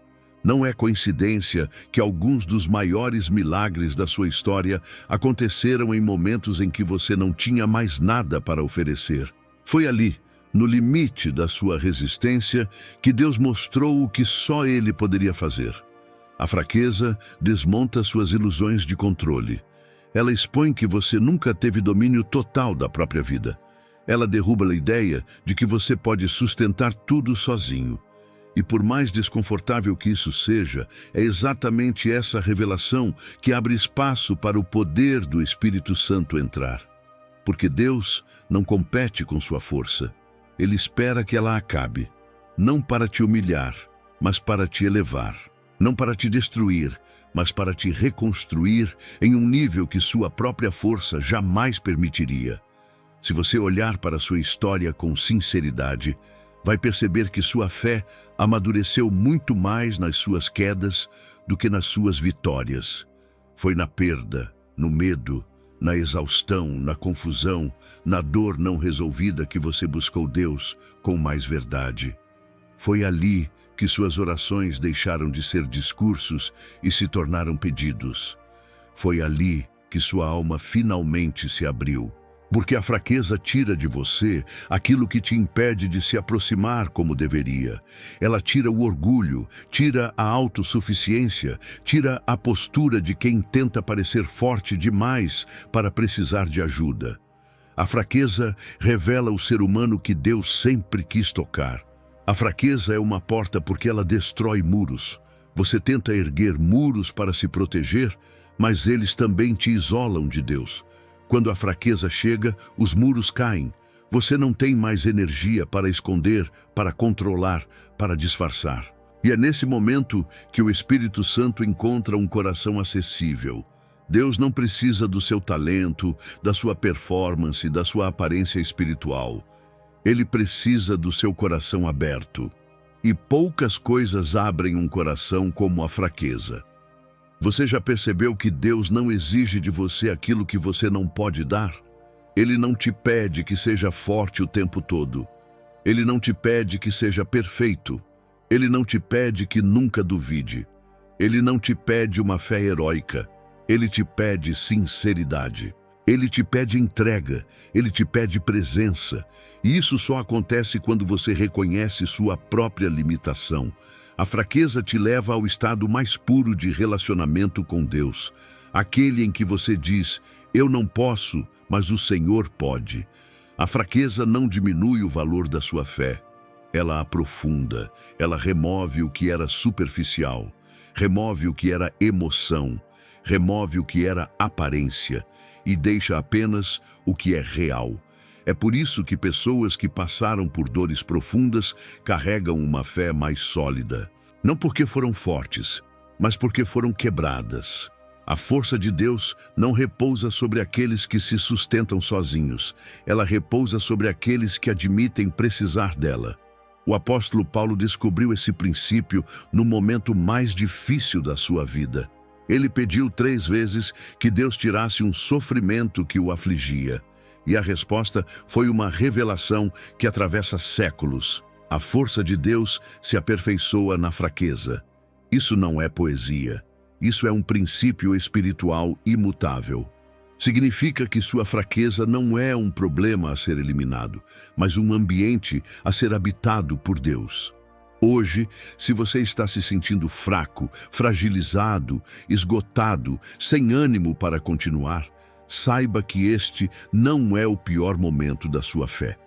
Não é coincidência que alguns dos maiores milagres da sua história aconteceram em momentos em que você não tinha mais nada para oferecer. Foi ali, no limite da sua resistência, que Deus mostrou o que só Ele poderia fazer. A fraqueza desmonta suas ilusões de controle. Ela expõe que você nunca teve domínio total da própria vida. Ela derruba a ideia de que você pode sustentar tudo sozinho. E por mais desconfortável que isso seja, é exatamente essa revelação que abre espaço para o poder do Espírito Santo entrar. Porque Deus não compete com sua força. Ele espera que ela acabe, não para te humilhar, mas para te elevar. Não para te destruir, mas para te reconstruir em um nível que sua própria força jamais permitiria. Se você olhar para sua história com sinceridade, vai perceber que sua fé amadureceu muito mais nas suas quedas do que nas suas vitórias. Foi na perda, no medo, na exaustão, na confusão, na dor não resolvida que você buscou Deus com mais verdade. Foi ali que suas orações deixaram de ser discursos e se tornaram pedidos. Foi ali que sua alma finalmente se abriu. Porque a fraqueza tira de você aquilo que te impede de se aproximar como deveria. Ela tira o orgulho, tira a autossuficiência, tira a postura de quem tenta parecer forte demais para precisar de ajuda. A fraqueza revela o ser humano que Deus sempre quis tocar. A fraqueza é uma porta porque ela destrói muros. Você tenta erguer muros para se proteger, mas eles também te isolam de Deus. Quando a fraqueza chega, os muros caem. Você não tem mais energia para esconder, para controlar, para disfarçar. E é nesse momento que o Espírito Santo encontra um coração acessível. Deus não precisa do seu talento, da sua performance, da sua aparência espiritual. Ele precisa do seu coração aberto. E poucas coisas abrem um coração como a fraqueza. Você já percebeu que Deus não exige de você aquilo que você não pode dar? Ele não te pede que seja forte o tempo todo. Ele não te pede que seja perfeito. Ele não te pede que nunca duvide. Ele não te pede uma fé heróica. Ele te pede sinceridade. Ele te pede entrega, ele te pede presença. E isso só acontece quando você reconhece sua própria limitação. A fraqueza te leva ao estado mais puro de relacionamento com Deus. Aquele em que você diz, eu não posso, mas o Senhor pode. A fraqueza não diminui o valor da sua fé. Ela aprofunda, ela remove o que era superficial, remove o que era emoção, remove o que era aparência e deixa apenas o que é real. É por isso que pessoas que passaram por dores profundas carregam uma fé mais sólida. Não porque foram fortes, mas porque foram quebradas. A força de Deus não repousa sobre aqueles que se sustentam sozinhos. Ela repousa sobre aqueles que admitem precisar dela. O apóstolo Paulo descobriu esse princípio no momento mais difícil da sua vida. Ele pediu 3 vezes que Deus tirasse um sofrimento que o afligia. E a resposta foi uma revelação que atravessa séculos. A força de Deus se aperfeiçoa na fraqueza. Isso não é poesia. Isso é um princípio espiritual imutável. Significa que sua fraqueza não é um problema a ser eliminado, mas um ambiente a ser habitado por Deus. Hoje, se você está se sentindo fraco, fragilizado, esgotado, sem ânimo para continuar, saiba que este não é o pior momento da sua fé.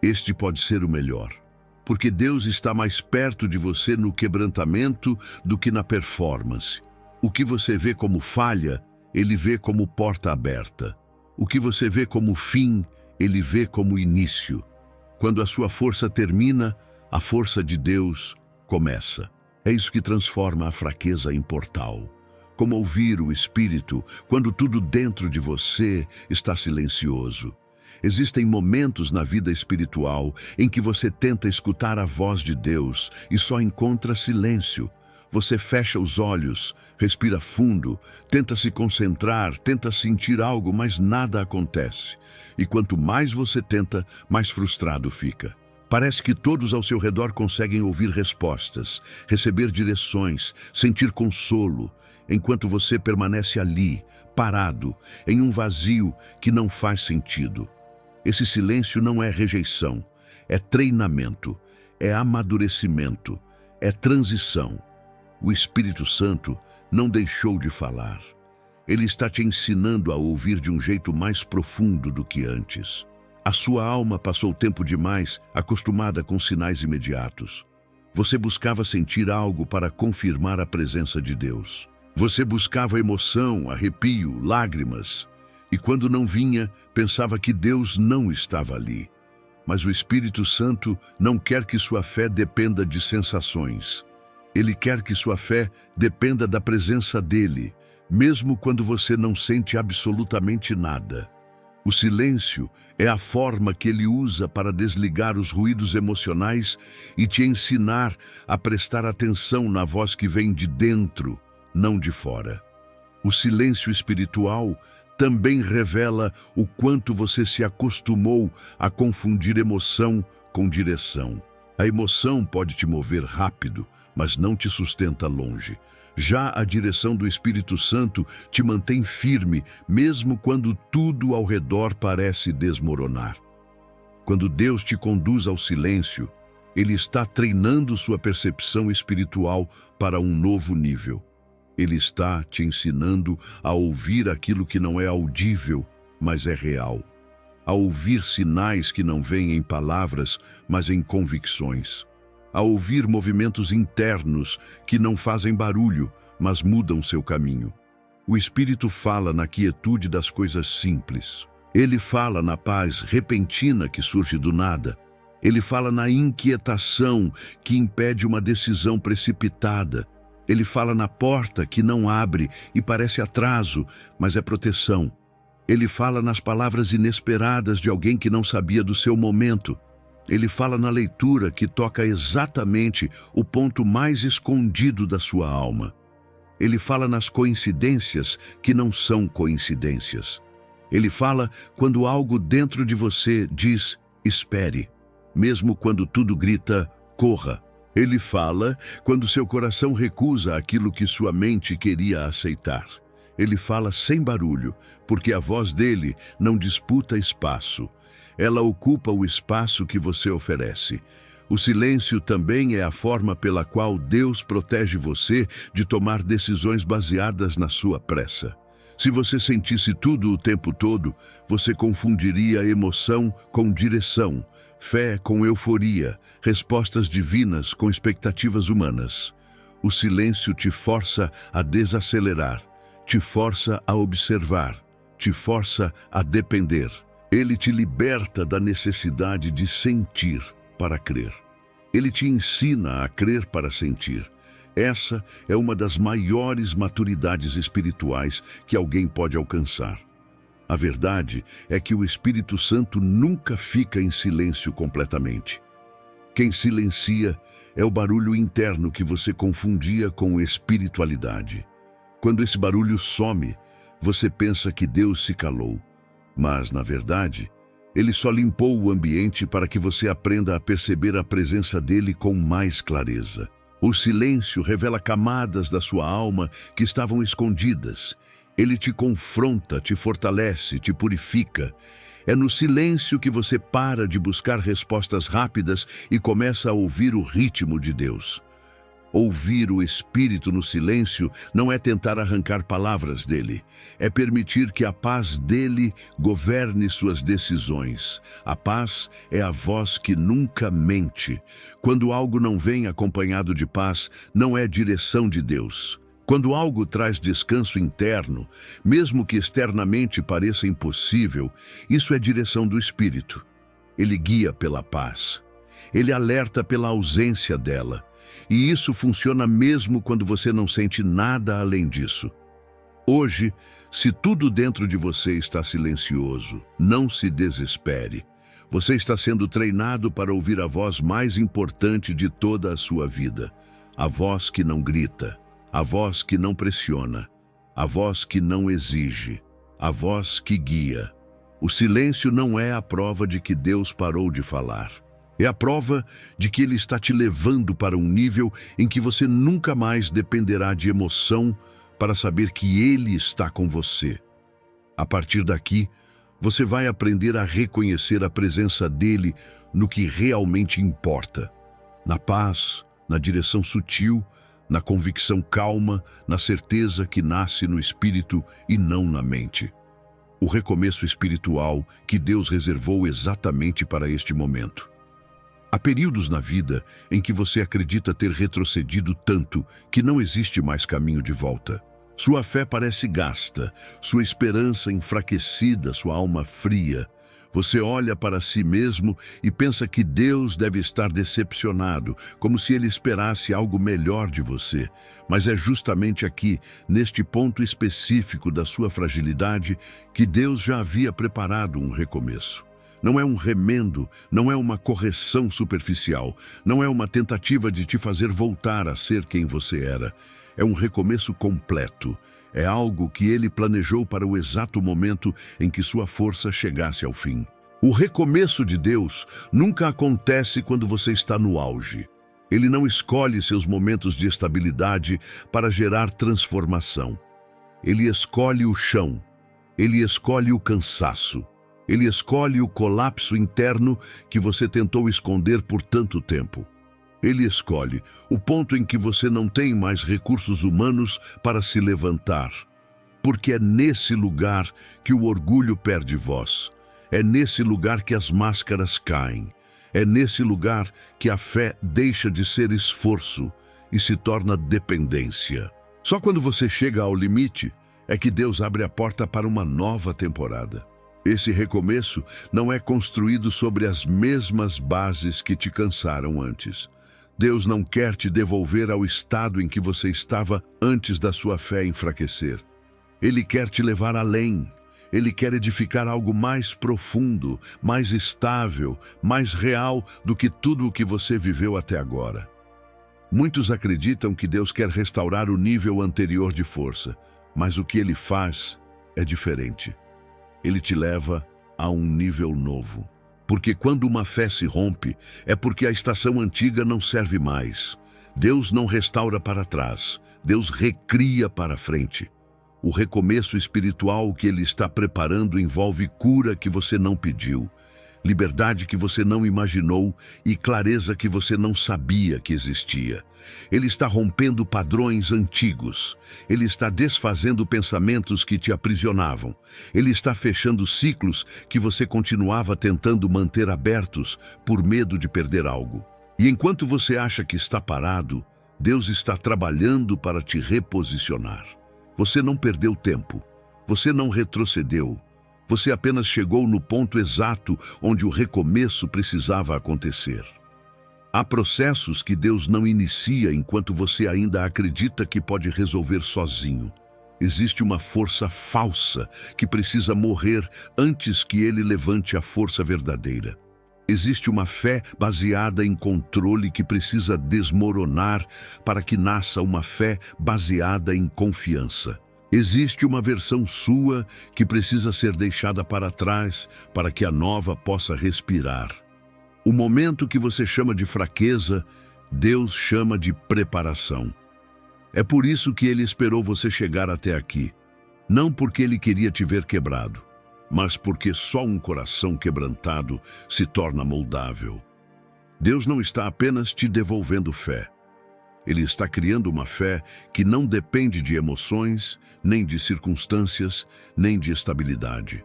Este pode ser o melhor. Porque Deus está mais perto de você no quebrantamento do que na performance. O que você vê como falha, Ele vê como porta aberta. O que você vê como fim, Ele vê como início. Quando a sua força termina, a força de Deus começa. É isso que transforma a fraqueza em portal. Como ouvir o Espírito quando tudo dentro de você está silencioso. Existem momentos na vida espiritual em que você tenta escutar a voz de Deus e só encontra silêncio. Você fecha os olhos, respira fundo, tenta se concentrar, tenta sentir algo, mas nada acontece. E quanto mais você tenta, mais frustrado fica. Parece que todos ao seu redor conseguem ouvir respostas, receber direções, sentir consolo, enquanto você permanece ali, parado, em um vazio que não faz sentido. Esse silêncio não é rejeição, é treinamento, é amadurecimento, é transição. O Espírito Santo não deixou de falar. Ele está te ensinando a ouvir de um jeito mais profundo do que antes. A sua alma passou tempo demais acostumada com sinais imediatos. Você buscava sentir algo para confirmar a presença de Deus. Você buscava emoção, arrepio, lágrimas. E quando não vinha, pensava que Deus não estava ali. Mas o Espírito Santo não quer que sua fé dependa de sensações. Ele quer que sua fé dependa da presença dele, mesmo quando você não sente absolutamente nada. O silêncio é a forma que ele usa para desligar os ruídos emocionais e te ensinar a prestar atenção na voz que vem de dentro, não de fora. O silêncio espiritual também revela o quanto você se acostumou a confundir emoção com direção. A emoção pode te mover rápido, mas não te sustenta longe. Já a direção do Espírito Santo te mantém firme, mesmo quando tudo ao redor parece desmoronar. Quando Deus te conduz ao silêncio, Ele está treinando sua percepção espiritual para um novo nível. Ele está te ensinando a ouvir aquilo que não é audível, mas é real. A ouvir sinais que não vêm em palavras, mas em convicções. A ouvir movimentos internos que não fazem barulho, mas mudam seu caminho. O Espírito fala na quietude das coisas simples. Ele fala na paz repentina que surge do nada. Ele fala na inquietação que impede uma decisão precipitada. Ele fala na porta que não abre e parece atraso, mas é proteção. Ele fala nas palavras inesperadas de alguém que não sabia do seu momento. Ele fala na leitura que toca exatamente o ponto mais escondido da sua alma. Ele fala nas coincidências que não são coincidências. Ele fala quando algo dentro de você diz, espere, mesmo quando tudo grita, corra. Ele fala quando seu coração recusa aquilo que sua mente queria aceitar. Ele fala sem barulho, porque a voz dele não disputa espaço. Ela ocupa o espaço que você oferece. O silêncio também é a forma pela qual Deus protege você de tomar decisões baseadas na sua pressa. Se você sentisse tudo o tempo todo, você confundiria emoção com direção, fé com euforia, respostas divinas com expectativas humanas. O silêncio te força a desacelerar, te força a observar, te força a depender. Ele te liberta da necessidade de sentir para crer. Ele te ensina a crer para sentir. Essa é uma das maiores maturidades espirituais que alguém pode alcançar. A verdade é que o Espírito Santo nunca fica em silêncio completamente. Quem silencia é o barulho interno que você confundia com espiritualidade. Quando esse barulho some, você pensa que Deus se calou. Mas, na verdade, Ele só limpou o ambiente para que você aprenda a perceber a presença dele com mais clareza. O silêncio revela camadas da sua alma que estavam escondidas. Ele te confronta, te fortalece, te purifica. É no silêncio que você para de buscar respostas rápidas e começa a ouvir o ritmo de Deus. Ouvir o Espírito no silêncio não é tentar arrancar palavras dele. É permitir que a paz dele governe suas decisões. A paz é a voz que nunca mente. Quando algo não vem acompanhado de paz, não é direção de Deus. Quando algo traz descanso interno, mesmo que externamente pareça impossível, isso é direção do Espírito. Ele guia pela paz. Ele alerta pela ausência dela. E isso funciona mesmo quando você não sente nada além disso. Hoje, se tudo dentro de você está silencioso, não se desespere. Você está sendo treinado para ouvir a voz mais importante de toda a sua vida. A voz que não grita, a voz que não pressiona, a voz que não exige, a voz que guia. O silêncio não é a prova de que Deus parou de falar. É a prova de que Ele está te levando para um nível em que você nunca mais dependerá de emoção para saber que Ele está com você. A partir daqui, você vai aprender a reconhecer a presença dEle no que realmente importa. Na paz, na direção sutil, na convicção calma, na certeza que nasce no espírito e não na mente. O recomeço espiritual que Deus reservou exatamente para este momento. Há períodos na vida em que você acredita ter retrocedido tanto que não existe mais caminho de volta. Sua fé parece gasta, sua esperança enfraquecida, sua alma fria. Você olha para si mesmo e pensa que Deus deve estar decepcionado, como se Ele esperasse algo melhor de você. Mas é justamente aqui, neste ponto específico da sua fragilidade, que Deus já havia preparado um recomeço. Não é um remendo, não é uma correção superficial, não é uma tentativa de te fazer voltar a ser quem você era. É um recomeço completo. É algo que Ele planejou para o exato momento em que sua força chegasse ao fim. O recomeço de Deus nunca acontece quando você está no auge. Ele não escolhe seus momentos de estabilidade para gerar transformação. Ele escolhe o chão. Ele escolhe o cansaço. Ele escolhe o colapso interno que você tentou esconder por tanto tempo. Ele escolhe o ponto em que você não tem mais recursos humanos para se levantar. Porque é nesse lugar que o orgulho perde voz. É nesse lugar que as máscaras caem. É nesse lugar que a fé deixa de ser esforço e se torna dependência. Só quando você chega ao limite é que Deus abre a porta para uma nova temporada. Esse recomeço não é construído sobre as mesmas bases que te cansaram antes. Deus não quer te devolver ao estado em que você estava antes da sua fé enfraquecer. Ele quer te levar além. Ele quer edificar algo mais profundo, mais estável, mais real do que tudo o que você viveu até agora. Muitos acreditam que Deus quer restaurar o nível anterior de força, mas o que Ele faz é diferente. Ele te leva a um nível novo. Porque quando uma fé se rompe, é porque a estação antiga não serve mais. Deus não restaura para trás, Deus recria para frente. O recomeço espiritual que Ele está preparando envolve cura que você não pediu, liberdade que você não imaginou e clareza que você não sabia que existia. Ele está rompendo padrões antigos. Ele está desfazendo pensamentos que te aprisionavam. Ele está fechando ciclos que você continuava tentando manter abertos por medo de perder algo. E enquanto você acha que está parado, Deus está trabalhando para te reposicionar. Você não perdeu tempo. Você não retrocedeu. Você apenas chegou no ponto exato onde o recomeço precisava acontecer. Há processos que Deus não inicia enquanto você ainda acredita que pode resolver sozinho. Existe uma força falsa que precisa morrer antes que Ele levante a força verdadeira. Existe uma fé baseada em controle que precisa desmoronar para que nasça uma fé baseada em confiança. Existe uma versão sua que precisa ser deixada para trás para que a nova possa respirar. O momento que você chama de fraqueza, Deus chama de preparação. É por isso que Ele esperou você chegar até aqui. Não porque Ele queria te ver quebrado, mas porque só um coração quebrantado se torna moldável. Deus não está apenas te devolvendo fé. Ele está criando uma fé que não depende de emoções, nem de circunstâncias, nem de estabilidade.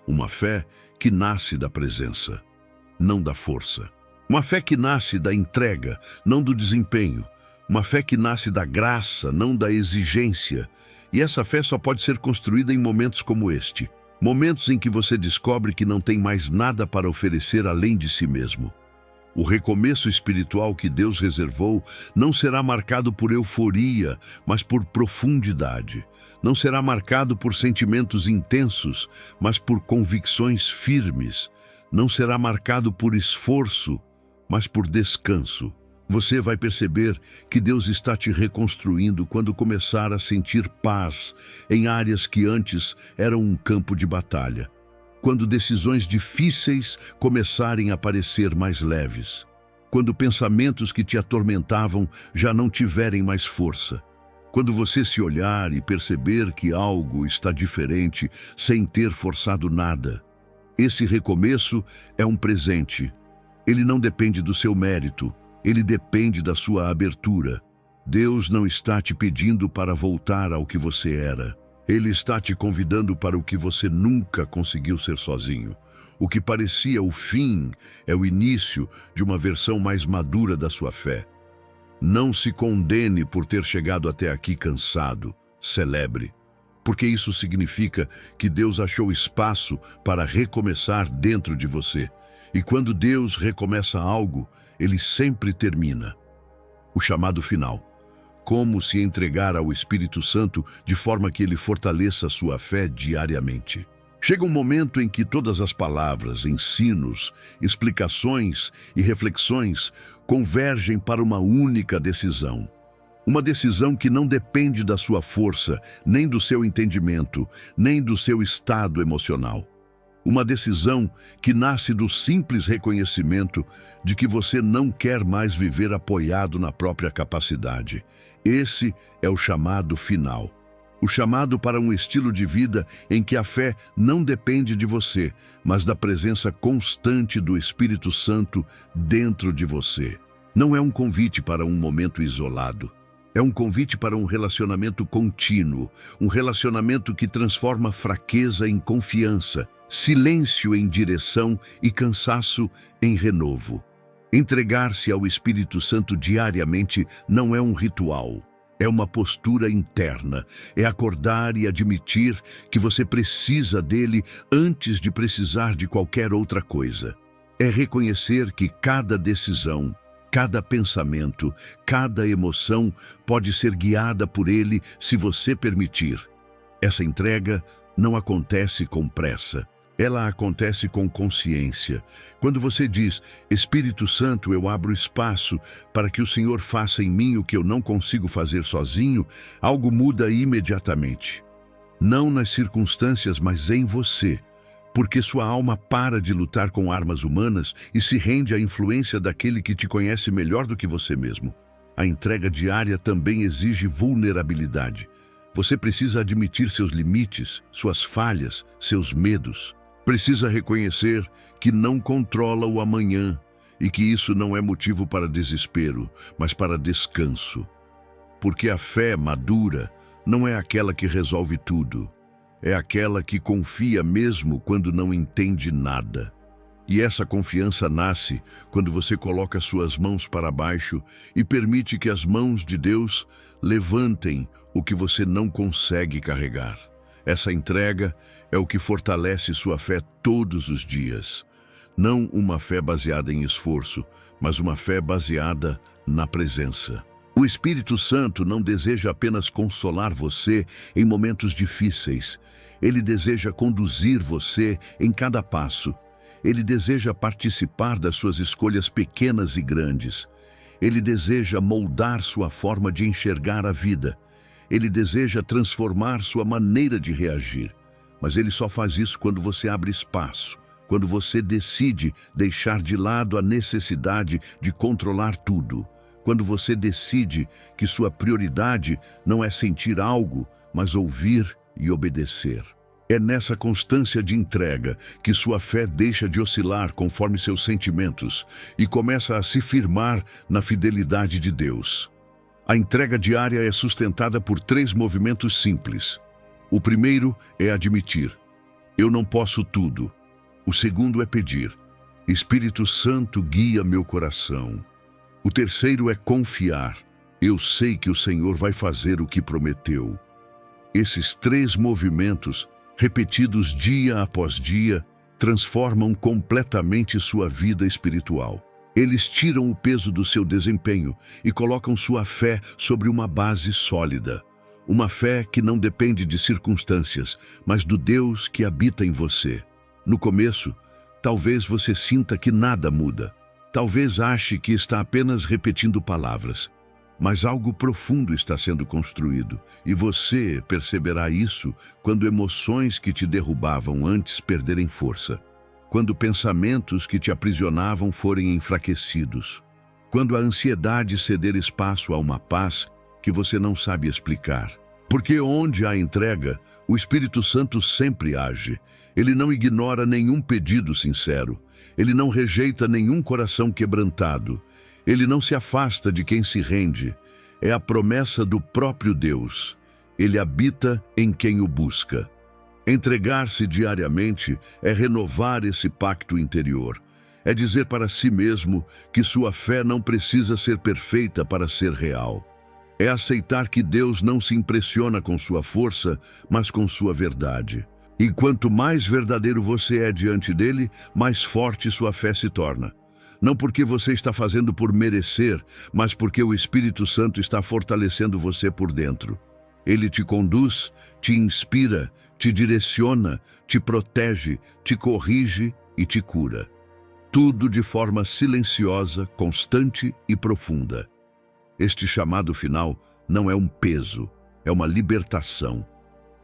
Uma fé que nasce da presença, não da força. Uma fé que nasce da entrega, não do desempenho. Uma fé que nasce da graça, não da exigência. E essa fé só pode ser construída em momentos como este. Momentos em que você descobre que não tem mais nada para oferecer além de si mesmo. O recomeço espiritual que Deus reservou não será marcado por euforia, mas por profundidade. Não será marcado por sentimentos intensos, mas por convicções firmes. Não será marcado por esforço, mas por descanso. Você vai perceber que Deus está te reconstruindo quando começar a sentir paz em áreas que antes eram um campo de batalha. quando decisões difíceis começarem a parecer mais leves, quando pensamentos que te atormentavam já não tiverem mais força, quando você se olhar e perceber que algo está diferente sem ter forçado nada. Esse recomeço é um presente. Ele não depende do seu mérito, ele depende da sua abertura. Deus não está te pedindo para voltar ao que você era. Ele está te convidando para o que você nunca conseguiu ser sozinho. O que parecia o fim é o início de uma versão mais madura da sua fé. Não se condene por ter chegado até aqui cansado. Celebre, porque isso significa que Deus achou espaço para recomeçar dentro de você. E quando Deus recomeça algo, Ele sempre termina. O chamado final. Como se entregar ao Espírito Santo de forma que ele fortaleça sua fé diariamente. Chega um momento em que todas as palavras, ensinos, explicações e reflexões convergem para uma única decisão. Uma decisão que não depende da sua força, nem do seu entendimento, nem do seu estado emocional. Uma decisão que nasce do simples reconhecimento de que você não quer mais viver apoiado na própria capacidade. Esse é o chamado final. O chamado para um estilo de vida em que a fé não depende de você, mas da presença constante do Espírito Santo dentro de você. Não é um convite para um momento isolado. É um convite para um relacionamento contínuo, um relacionamento que transforma fraqueza em confiança, silêncio em direção e cansaço em renovo. Entregar-se ao Espírito Santo diariamente não é um ritual, é uma postura interna, é acordar e admitir que você precisa dele antes de precisar de qualquer outra coisa. É reconhecer que cada decisão, cada pensamento, cada emoção pode ser guiada por ele se você permitir. Essa entrega não acontece com pressa. Ela acontece com consciência. Quando você diz, Espírito Santo, eu abro espaço para que o Senhor faça em mim o que eu não consigo fazer sozinho, algo muda imediatamente. Não nas circunstâncias, mas em você. Porque sua alma para de lutar com armas humanas e se rende à influência daquele que te conhece melhor do que você mesmo. A entrega diária também exige vulnerabilidade. Você precisa admitir seus limites, suas falhas, seus medos. Precisa reconhecer que não controla o amanhã e que isso não é motivo para desespero, mas para descanso. Porque a fé madura não é aquela que resolve tudo, é aquela que confia mesmo quando não entende nada. E essa confiança nasce quando você coloca suas mãos para baixo e permite que as mãos de Deus levantem o que você não consegue carregar. Essa entrega é o que fortalece sua fé todos os dias. Não uma fé baseada em esforço, mas uma fé baseada na presença. O Espírito Santo não deseja apenas consolar você em momentos difíceis. Ele deseja conduzir você em cada passo. Ele deseja participar das suas escolhas pequenas e grandes. Ele deseja moldar sua forma de enxergar a vida. Ele deseja transformar sua maneira de reagir. Mas ele só faz isso quando você abre espaço, quando você decide deixar de lado a necessidade de controlar tudo, quando você decide que sua prioridade não é sentir algo, mas ouvir e obedecer. É nessa constância de entrega que sua fé deixa de oscilar conforme seus sentimentos e começa a se firmar na fidelidade de Deus. A entrega diária é sustentada por 3 movimentos simples. O primeiro é admitir: eu não posso tudo. O segundo é pedir: Espírito Santo, guia meu coração. O terceiro é confiar: eu sei que o Senhor vai fazer o que prometeu. Esses 3 movimentos, repetidos dia após dia, transformam completamente sua vida espiritual. Eles tiram o peso do seu desempenho e colocam sua fé sobre uma base sólida. Uma fé que não depende de circunstâncias, mas do Deus que habita em você. No começo, talvez você sinta que nada muda. Talvez ache que está apenas repetindo palavras. mas algo profundo está sendo construído, e você perceberá isso quando emoções que te derrubavam antes perderem força, quando pensamentos que te aprisionavam forem enfraquecidos, quando a ansiedade ceder espaço a uma paz que você não sabe explicar. Porque onde há entrega, o Espírito Santo sempre age. Ele não ignora nenhum pedido sincero. Ele não rejeita nenhum coração quebrantado. Ele não se afasta de quem se rende. É a promessa do próprio Deus. Ele habita em quem o busca. Entregar-se diariamente é renovar esse pacto interior. É dizer para si mesmo que sua fé não precisa ser perfeita para ser real. É aceitar que Deus não se impressiona com sua força, mas com sua verdade. E quanto mais verdadeiro você é diante dele, mais forte sua fé se torna. Não porque você está fazendo por merecer, mas porque o Espírito Santo está fortalecendo você por dentro. Ele te conduz, te inspira, te direciona, te protege, te corrige e te cura. Tudo de forma silenciosa, constante e profunda. Este chamado final não é um peso, é uma libertação.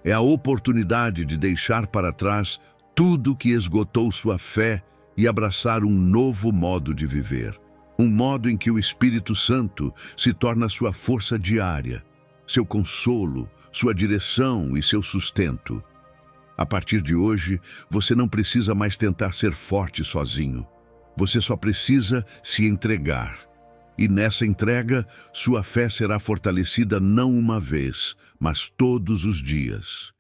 É a oportunidade de deixar para trás tudo que esgotou sua fé e abraçar um novo modo de viver. Um modo em que o Espírito Santo se torna sua força diária, seu consolo, sua direção e seu sustento. A partir de hoje, você não precisa mais tentar ser forte sozinho. Você só precisa se entregar. E nessa entrega, sua fé será fortalecida não uma vez, mas todos os dias.